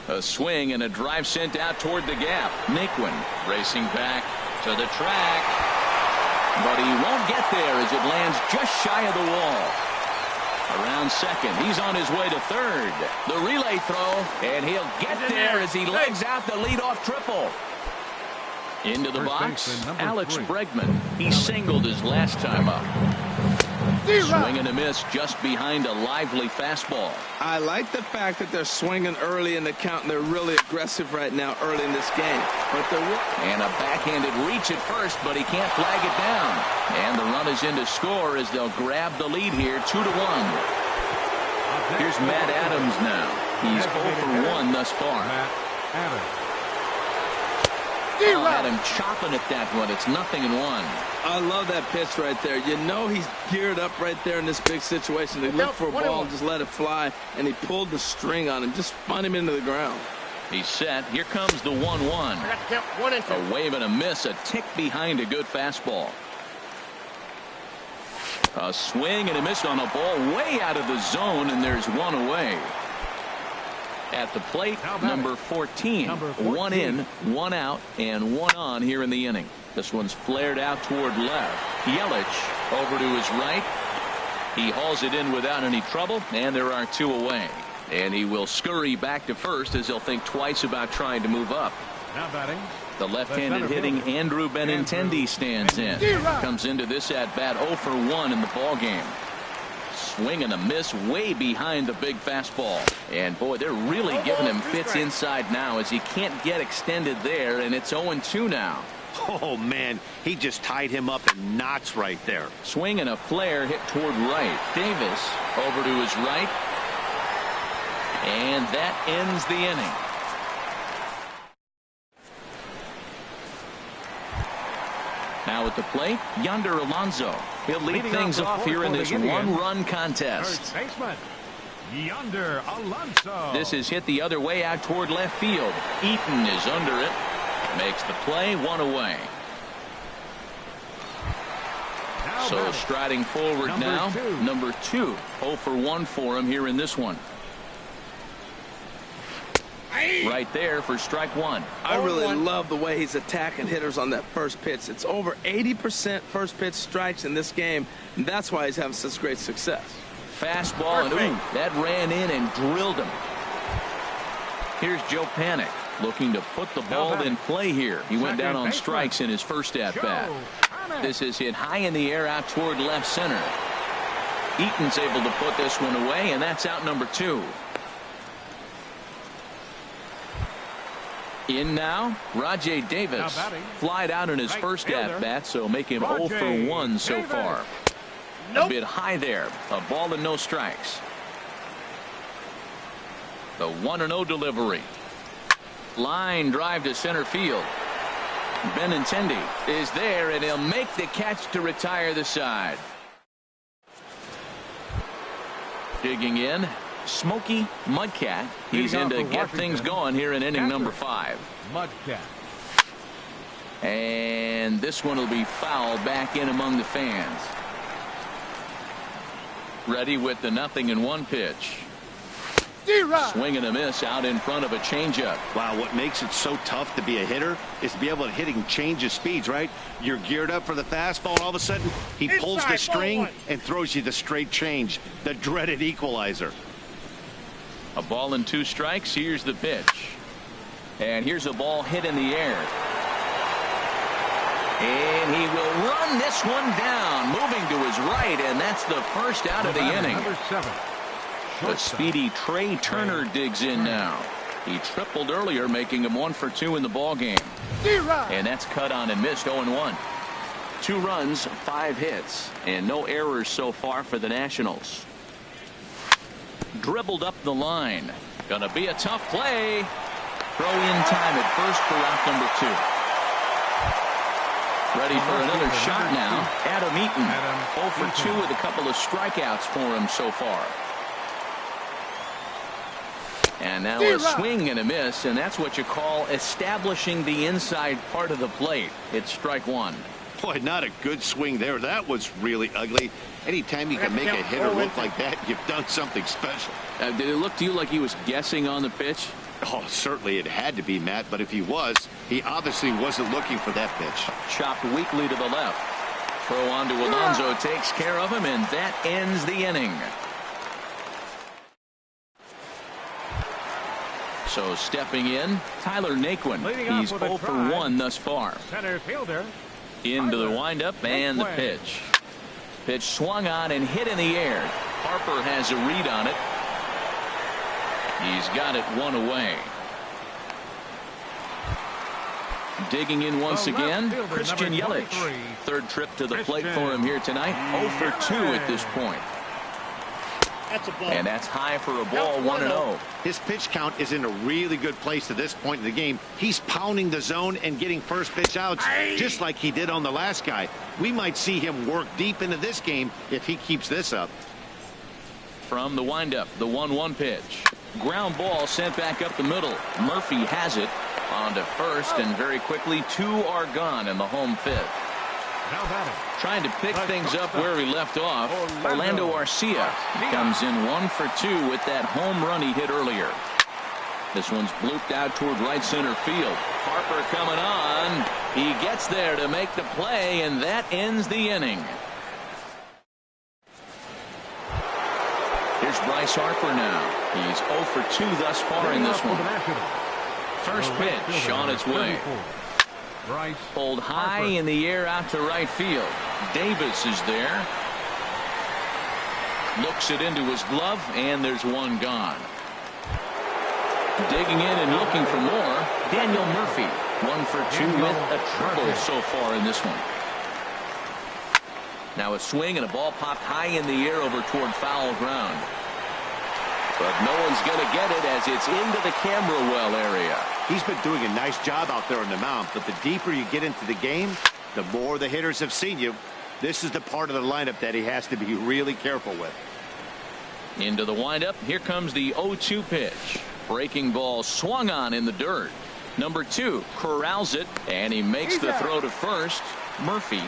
A swing and a drive sent out toward the gap. Naquin racing back to the track. But he won't get there as it lands just shy of the wall. Around second. He's on his way to third. The relay throw. And he'll get there as he legs out the leadoff triple. Into the box, Alex Bregman. He singled his last time up. Swing and a miss just behind a lively fastball. I like the fact that they're swinging early in the count, and they're really aggressive right now early in this game. But and a backhanded reach at first, but he can't flag it down. And the run is in to score as they'll grab the lead here, 2-1. Here's Matt Adams now. He's 0 for 1 thus far. Oh, had him chopping at that one. It's 0-1. I love that pitch right there. You know he's geared up right there in this big situation. They look for a ball and just let it fly, and he pulled the string on him. Just spun him into the ground. He's set. Here comes the 1-1. A wave and a miss, a tick behind a good fastball. A swing and a miss on a ball way out of the zone, and there's one away. At the plate, number 14. 1 in, 1 out, and 1 on here in the inning. This one's flared out toward left. Yelich over to his right. He hauls it in without any trouble, and there are 2 away. And he will scurry back to first as he'll think twice about trying to move up. Now batting. The left-handed hitting Andrew Benintendi stands in. Comes into this at-bat 0 for 1 in the ballgame. Swing and a miss way behind the big fastball. And boy, they're really giving him fits inside now as he can't get extended there, and it's 0-2 now. Oh, man, he just tied him up in knots right there. Swing and a flare hit toward right. Davis over to his right. And that ends the inning. Now at the plate, Yonder Alonso. He'll lead things off here in this one-run contest. First baseman, Yonder Alonso. This is hit the other way out toward left field. Eaton is under it. Makes the play, 1 away. So striding forward now, number 2. 0 for 1 for him here in this one. Right there for strike 1. I really love the way he's attacking hitters on that first pitch. It's over 80% first pitch strikes in this game, and that's why he's having such great success. Fastball, and ooh, that ran in and drilled him. Here's Joe Panik looking to put the ball in play here. He went down on strikes in his first at-bat. This is hit high in the air out toward left center. Eaton's able to put this one away, and that's out number 2. In now, Rajai Davis. Flied out in his first at-bat, so make him 0 for 1 so far. A bit high there. A ball and no strikes. The 1-0 delivery. Line drive to center field. Benintendi is there, and he'll make the catch to retire the side. Digging in, Smokey Mudcat. He's in to get things going here in inning number 5. Mudcat. And this one will be fouled back in among the fans. Ready with the 0-1 pitch. Swing and a miss out in front of a changeup. Wow, what makes it so tough to be a hitter is to be able to hitting change of speeds, right? You're geared up for the fastball, and all of a sudden he pulls the string and throws you the straight change, the dreaded equalizer. A ball and 2 strikes. Here's the pitch. And here's a ball hit in the air. And he will run this one down, moving to his right, and that's the first out of the inning. Number 7. The speedy Trey Turner digs in now. He tripled earlier, making him 1 for 2 in the ballgame. And that's cut on and missed. 0-1. 2 runs, 5 hits, and no errors so far for the Nationals. Dribbled up the line. Gonna be a tough play. Throw in time at first for out number 2. Ready for another shot now. Adam Eaton. 0 for 2 with a couple of strikeouts for him so far. And now a swing and a miss, and that's what you call establishing the inside part of the plate. It's strike 1. Boy, not a good swing there. That was really ugly. Anytime you can make a hitter look like that, you've done something special. Did it look to you like he was guessing on the pitch? Oh, certainly it had to be, Matt, but if he was, he obviously wasn't looking for that pitch. Chopped weakly to the left. Throw on to Alonso takes care of him, and that ends the inning. So stepping in, Tyler Naquin. He's 0 for 1 thus far. Center fielder. Into the windup and the pitch. Pitch swung on and hit in the air. Harper has a read on it. He's got it 1 away. Digging in once again, Christian Yelich. 3rd trip to the plate for him here tonight. 0 for 2 at this point. And that's high for a ball, 1-0. His pitch count is in a really good place at this point in the game. He's pounding the zone and getting first pitch outs just like he did on the last guy. We might see him work deep into this game if he keeps this up. From the windup, the 1-1 pitch. Ground ball sent back up the middle. Murphy has it on to first, and very quickly 2 are gone in the home fifth. Now batting. Trying to pick things up where he left off. Orlando Arcia comes in 1 for 2 with that home run he hit earlier. This one's blooped out toward right center field. Harper coming on. He gets there to make the play, and that ends the inning. Here's Bryce Harper now. He's 0 for 2 thus far in this one. First pitch on its way. Pulled high in the air out to right field. Davis is there. Looks it into his glove, and there's one gone. Digging in and looking for more, Daniel Murphy. 1 for 2 with a triple so far in this one. Now a swing and a ball popped high in the air over toward foul ground. But no one's going to get it as it's into the camera well area. He's been doing a nice job out there on the mound, but the deeper you get into the game, the more the hitters have seen you. This is the part of the lineup that he has to be really careful with. Into the windup. Here comes the 0-2 pitch. Breaking ball swung on in the dirt. Number 2 corrals it, and he makes the throw to first. Murphy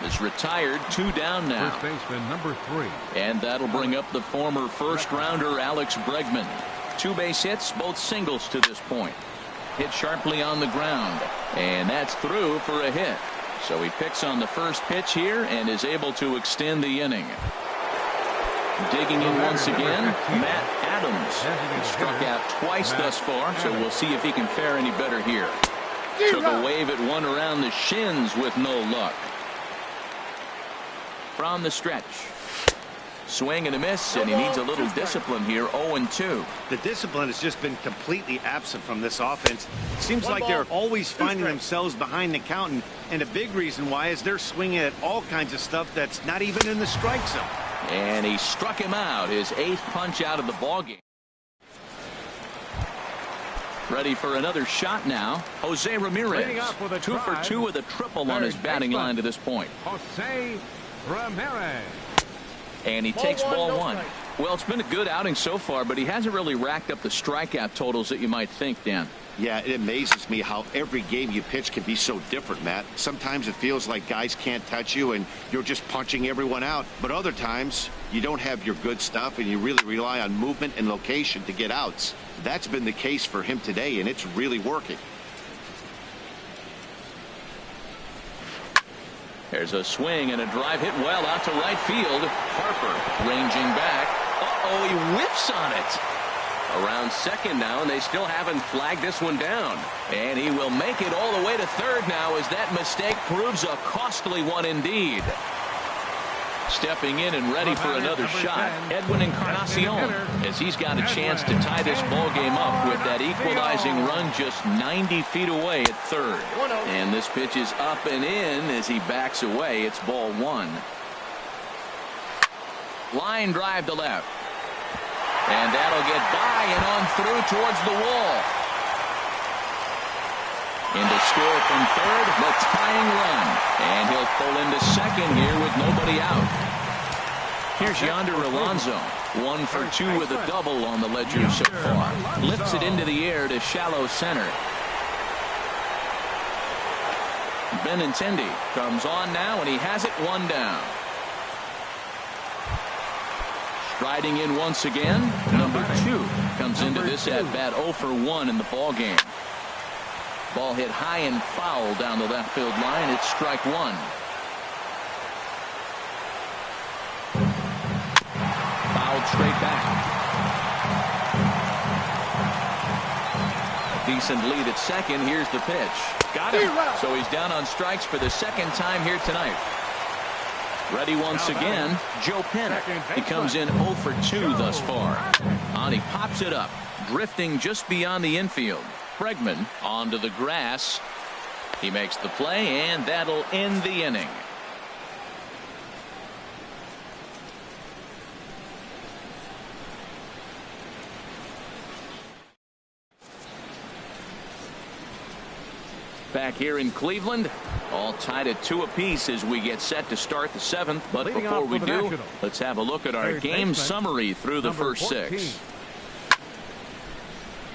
is retired. 2 down now. First baseman number 3. And that'll bring up the former first rounder Alex Bregman. 2 base hits, both singles to this point. Hit sharply on the ground, and that's through for a hit. So he picks on the first pitch here and is able to extend the inning. Digging in once again, Matt Adams. He struck out twice thus far, so we'll see if he can fare any better here. Took a wave at one around the shins with no luck. From the stretch. Swing and a miss, and he needs a little discipline here. 0-2. The discipline has just been completely absent from this offense. Seems like they're always finding themselves behind the count, and a big reason why is they're swinging at all kinds of stuff that's not even in the strike zone. And he struck him out, his 8th punch out of the ballgame. Ready for another shot now. Jose Ramirez, 2 for 2 with a triple on his batting line to this point. Jose Ramirez. And he takes ball 1. Well, it's been a good outing so far, but he hasn't really racked up the strikeout totals that you might think, Dan. Yeah, it amazes me how every game you pitch can be so different, Matt. Sometimes it feels like guys can't touch you and you're just punching everyone out. But other times you don't have your good stuff and you really rely on movement and location to get outs. That's been the case for him today, and it's really working. There's a swing and a drive hit well out to right field. Harper ranging back. Uh-oh, he whiffs on it. Around second now, and they still haven't flagged this one down. And he will make it all the way to third now as that mistake proves a costly one indeed. Stepping in and ready for another shot, Edwin Encarnacion, as he's got a chance to tie this ball game up with that equalizing run just 90 feet away at third. And this pitch is up and in as he backs away. It's ball 1. Line drive to left. And that'll get by and on through towards the wall. Into score from third, the tying run. And he'll pull into second here with nobody out. Here's Yonder Alonso. 1 for 2 with a double on the ledger so far. Lifts it into the air to shallow center. Benintendi comes on now, and he has it 1 down. Striding in once again, number 2 comes into this at bat 0 for 1 in the ball game. Ball hit high and foul down the left field line. It's strike 1. Fouled straight back. A decent lead at second. Here's the pitch. Got him. So he's down on strikes for the second time here tonight. Ready once again, Joe Penna. He comes in 0 for 2 thus far. And he pops it up, drifting just beyond the infield. Bregman onto the grass. He makes the play, and that'll end the inning. Back here in Cleveland, all tied at 2 apiece as we get set to start the 7th. But before we do, let's have a look at our game summary through the first 6.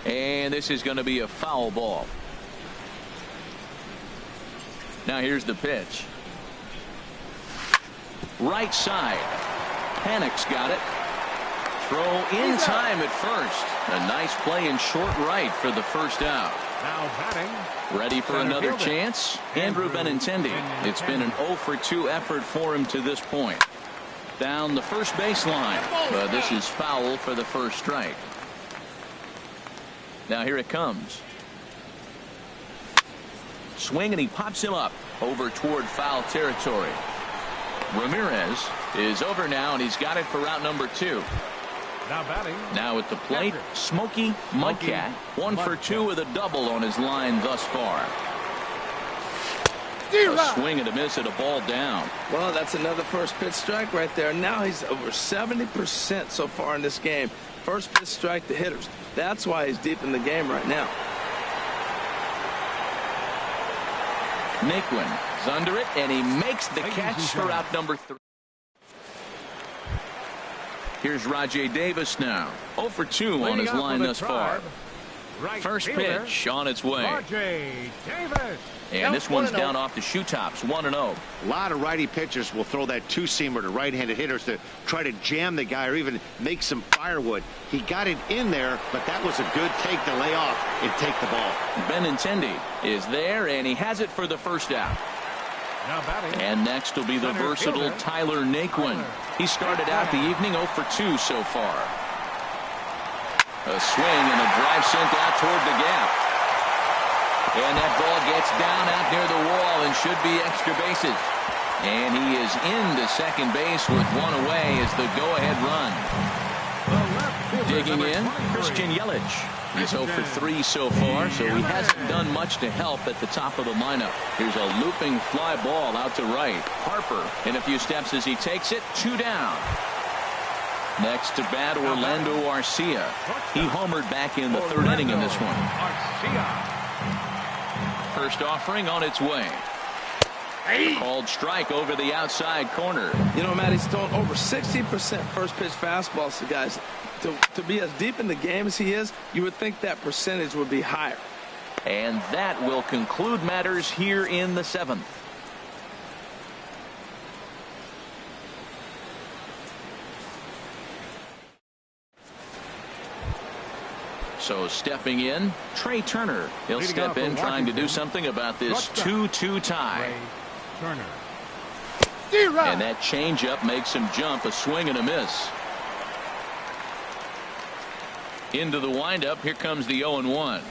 And this is going to be a foul ball. Now here's the pitch. Right side. Panic's got it. Throw in time at first. A nice play in short right for the first out. Now batting. Ready for another chance? Andrew Benintendi. It's been an 0 for 2 effort for him to this point. Down the first baseline. But this is foul for the first strike. Now here it comes. Swing, and he pops him up over toward foul territory. Ramirez is over now, and he's got it for route number 2. Now batting. Now at the plate, Smokey Mudcat. 1 for 2 with a double on his line thus far. A swing and a miss at a ball down. Well, that's another first pitch strike right there. Now he's over 70% so far in this game. First pitch strike to hitters. That's why he's deep in the game right now. Naquin is under it, and he makes the catch for out number 3. Here's Rajay Davis now. 0 for 2 on his line thus far. First pitch on its way. Rajay Davis. And this one's down off the shoe tops. 1-0. A lot of righty pitchers will throw that two-seamer to right-handed hitters to try to jam the guy or even make some firewood. He got it in there, but that was a good take to lay off and take the ball. Benintendi is there, and he has it for the first out. Now batting. And next will be the versatile Tyler Naquin. He started out the evening 0 for 2 so far. A swing and a drive sent out toward the gap. And that ball gets down out near the wall and should be extra bases. And he is into second base with one away as the go-ahead run. Digging in, Christian Yelich. He's 0 for 3 so far, so he hasn't done much to help at the top of the lineup. Here's a looping fly ball out to right. Harper in a few steps as he takes it. 2 down. Next to bat, Orlando Arcia. He homered back in the 3rd inning in this one. First offering on its way. Called strike over the outside corner. You know, Matt, he's thrown over 60% first pitch fastballs to guys. To be as deep in the game as he is, you would think that percentage would be higher. And that will conclude matters here in the 7th. So stepping in, Trey Turner. He'll step in trying to do something about this 2-2 tie. Turner. And that changeup makes him jump. A swing and a miss. Into the windup. Here comes the 0-1.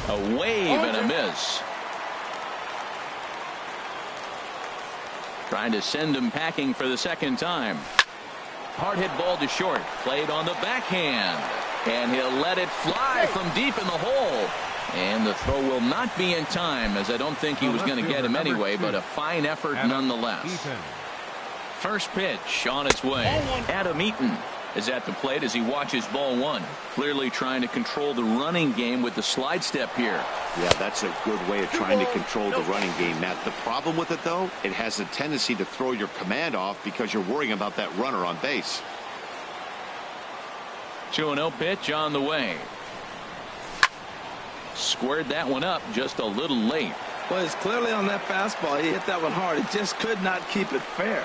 A wave and a miss. Trying to send him packing for the second time. Hard hit ball to short. Played on the backhand. And he'll let it fly from deep in the hole. And the throw will not be in time, as I don't think he was going to get him anyway, but a fine effort nonetheless. First pitch on its way. Adam Eaton is at the plate as he watches ball 1. Clearly trying to control the running game with the slide step here. Yeah, that's a good way of trying to control the running game, Matt. The problem with it, though, it has a tendency to throw your command off because you're worrying about that runner on base. 2-0 pitch on the way. Squared that one up just a little late. Well, it's clearly on that fastball. He hit that one hard. He just could not keep it fair.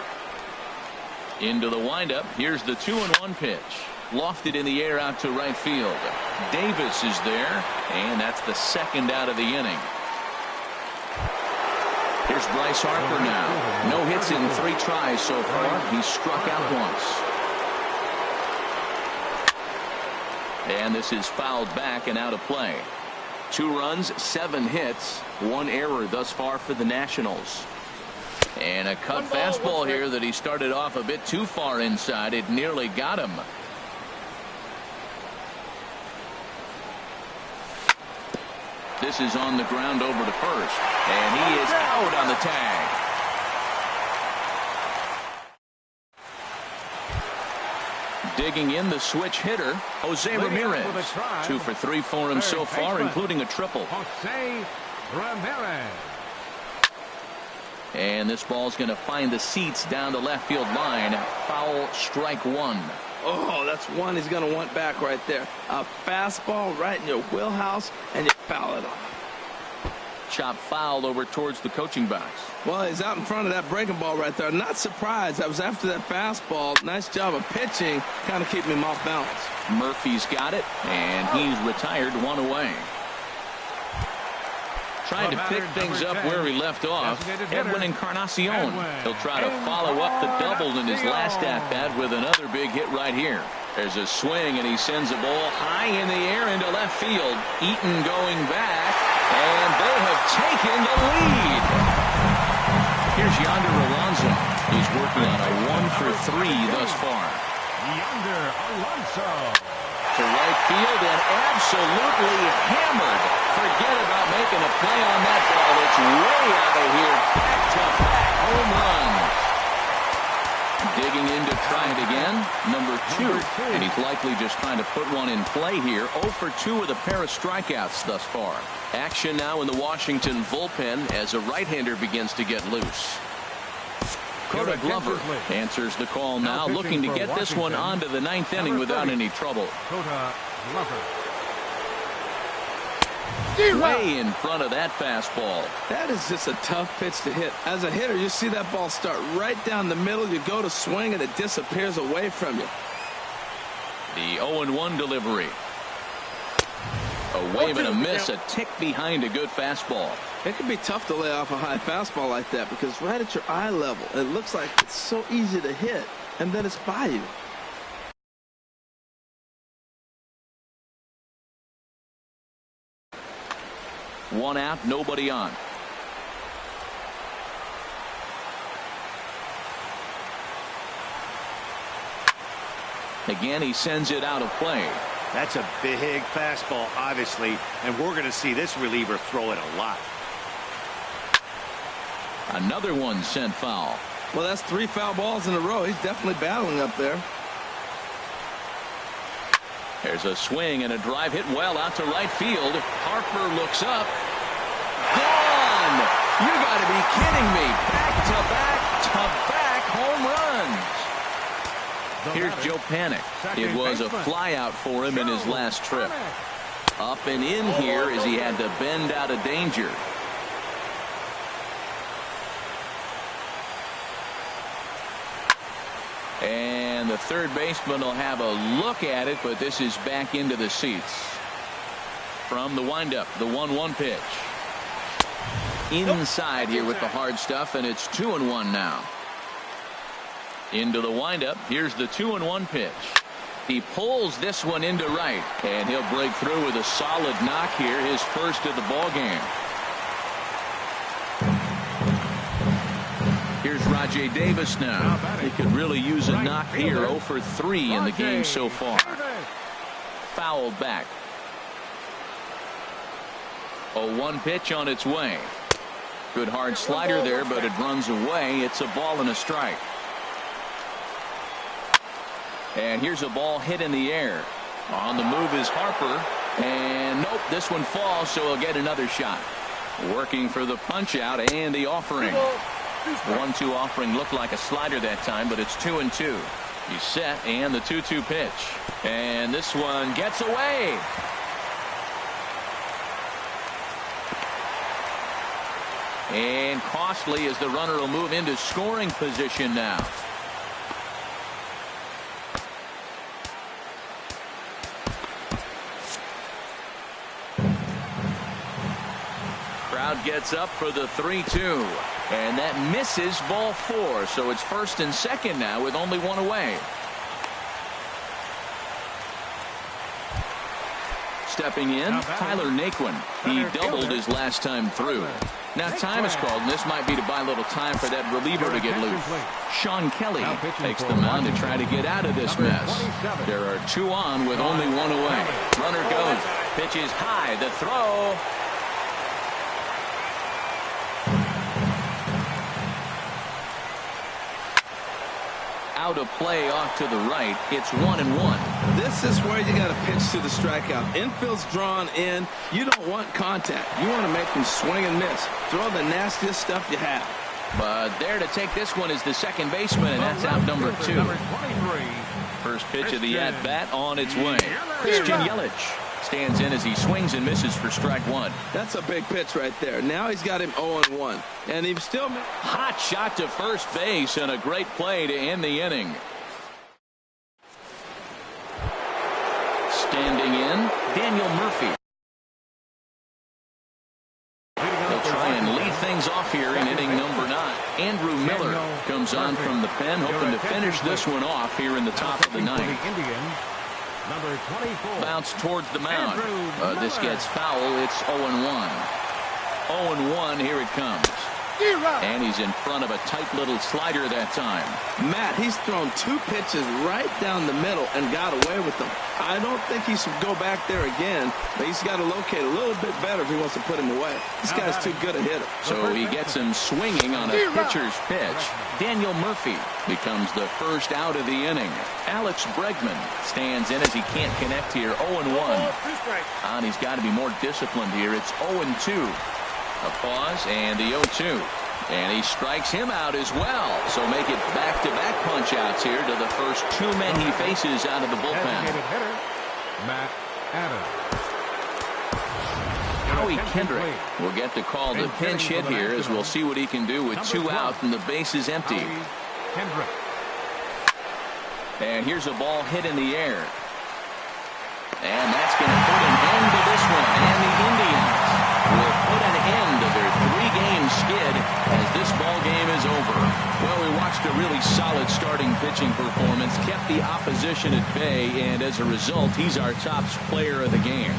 Into the windup. Here's the 2-1 pitch. Lofted in the air out to right field. Davis is there, and that's the second out of the inning. Here's Bryce Harper now. No hits in 3 tries so far. He's struck out once. And this is fouled back and out of play. 2 runs, 7 hits, 1 error thus far for the Nationals. And a cut fastball here that he started off a bit too far inside. It nearly got him. This is on the ground over to first. And he is out on the tag. Digging in, the switch hitter, Jose Ramirez. 2 for 3 for him so far, including a triple. Jose Ramirez. And this ball's going to find the seats down the left field line. Foul, strike 1. Oh, that's one he's going to want back right there. A fastball right in your wheelhouse, and you foul it off. chop foul over towards the coaching box. Well, he's out in front of that breaking ball right there. Not surprised. I was after that fastball. Nice job of pitching. Kind of keeping him off balance. Murphy's got it, and he's retired, one away. Trying to pick things up where he left off. Edwin Encarnacion. He'll try to follow up the double in his last at-bat with another big hit right here. There's a swing, and he sends a ball high in the air into left field. Eaton going back, and they have taken the lead. Here's Yonder Alonso. He's working on a 1-for-3 thus far. Yonder Alonso. To right field and absolutely hammered. Forget about making a play on that ball. It's way out of here. Back-to-back home run. Digging in to try it again. Number 2. And he's likely just trying to put one in play here. 0-for-2 with a pair of strikeouts thus far. Action now in the Washington bullpen as a right-hander begins to get loose. Dakota Glover answers the call now, looking to get this one onto the 9th inning without any trouble. Dakota Glover. Way in front of that fastball. That is just a tough pitch to hit. As a hitter, you see that ball start right down the middle. You go to swing, and it disappears away from you. The 0-1 delivery. A wave and a miss, a tick behind a good fastball. It can be tough to lay off a high fastball like that because right at your eye level, it looks like it's so easy to hit, and then it's by you. One out, nobody on. Again, he sends it out of play. That's a big fastball, obviously, and we're going to see this reliever throw it a lot. Another one sent foul. Well, that's 3 foul balls in a row. He's definitely battling up there. There's a swing and a drive hit well out to right field. Harper looks up. Gone! You got to be kidding me. Back-to-back home runs. Here's Joe Panik. It was a flyout for him in his last trip. Up and in here as he had to bend out of danger. And the third baseman will have a look at it, but this is back into the seats. From the windup, the 1-1 pitch. Inside here with the hard stuff, and it's 2-1 now. Into the windup. Here's the 2-1 pitch. He pulls this one into right, and he'll break through with a solid knock here, his first of the ball game. Here's Rajay Davis now. He could really use a knock here. 0-for-3 in the game so far. Fouled back. 0-1 pitch on its way. Good hard slider there, but it runs away. It's a ball and a strike. And here's a ball hit in the air. On the move is Harper. And nope, this one falls, so he'll get another shot. Working for the punch out and the offering. 1-2 offering looked like a slider that time, but it's 2-2. He's set, and the 2-2 pitch. And this one gets away. And costly as the runner will move into scoring position now. Crowd gets up for the 3-2. And that misses ball 4. So it's first and second now with only one away. Stepping in, Tyler Naquin. He doubled his last time through. Now time is called, and this might be to buy a little time for that reliever to get loose. Sean Kelly takes the mound to try to get out of this mess. There are 2 on with only 1 away. Runner goes. Pitch is high. The throw. Out of play off to the right. It's 1-1. This is where you got to pitch to the strikeout. Infield's drawn in. You don't want contact. You want to make them swing and miss. Throw the nastiest stuff you have. But there to take this one is the second baseman, and that's out number 2. First pitch of the at-bat on its way. Christian Yelich. stands in as he swings and misses for strike one. That's a big pitch right there. Now he's got him 0-1. And he's still... Hot shot to first base and a great play to end the inning. Standing in, Daniel Murphy. They'll try and lead things off here in inning number 9. Andrew Miller comes on from the pen, hoping to finish this one off here in the top of the 9th. Number 24. Bounce towards the mound. This gets foul. It's 0-1. 0-1. Here it comes. And he's in front of a tight little slider that time. Matt, he's thrown 2 pitches right down the middle and got away with them. I don't think he should go back there again, but he's got to locate a little bit better if he wants to put him away. This guy's too good a hitter. So he gets him swinging on a pitcher's pitch. Daniel Murphy becomes the first out of the inning. Alex Bregman stands in as he can't connect here. 0-1. And he's got to be more disciplined here. It's 0-2. A pause and the 0-2. And he strikes him out as well. So make it back-to-back punch-outs here to the first 2 men he faces out of the bullpen. Matt Adams. Howie Kendrick will get the call to pinch hit here as we'll see what he can do with 2 out and the base is empty. And here's a ball hit in the air. And that's going to put an end to this one. And the Indians will put an end to their 3-game skid as this ball game is over. Well, we watched a really solid starting pitching performance, kept the opposition at bay, and as a result, he's our top player of the game.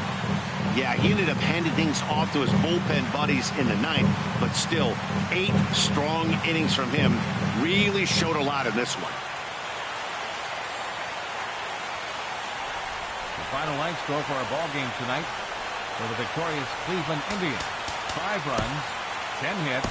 Yeah, he ended up handing things off to his bullpen buddies in the 9th, but still 8 strong innings from him. Really showed a lot in this one. The final line score for our ball game tonight for the victorious Cleveland Indians: 5 runs, 10 hits,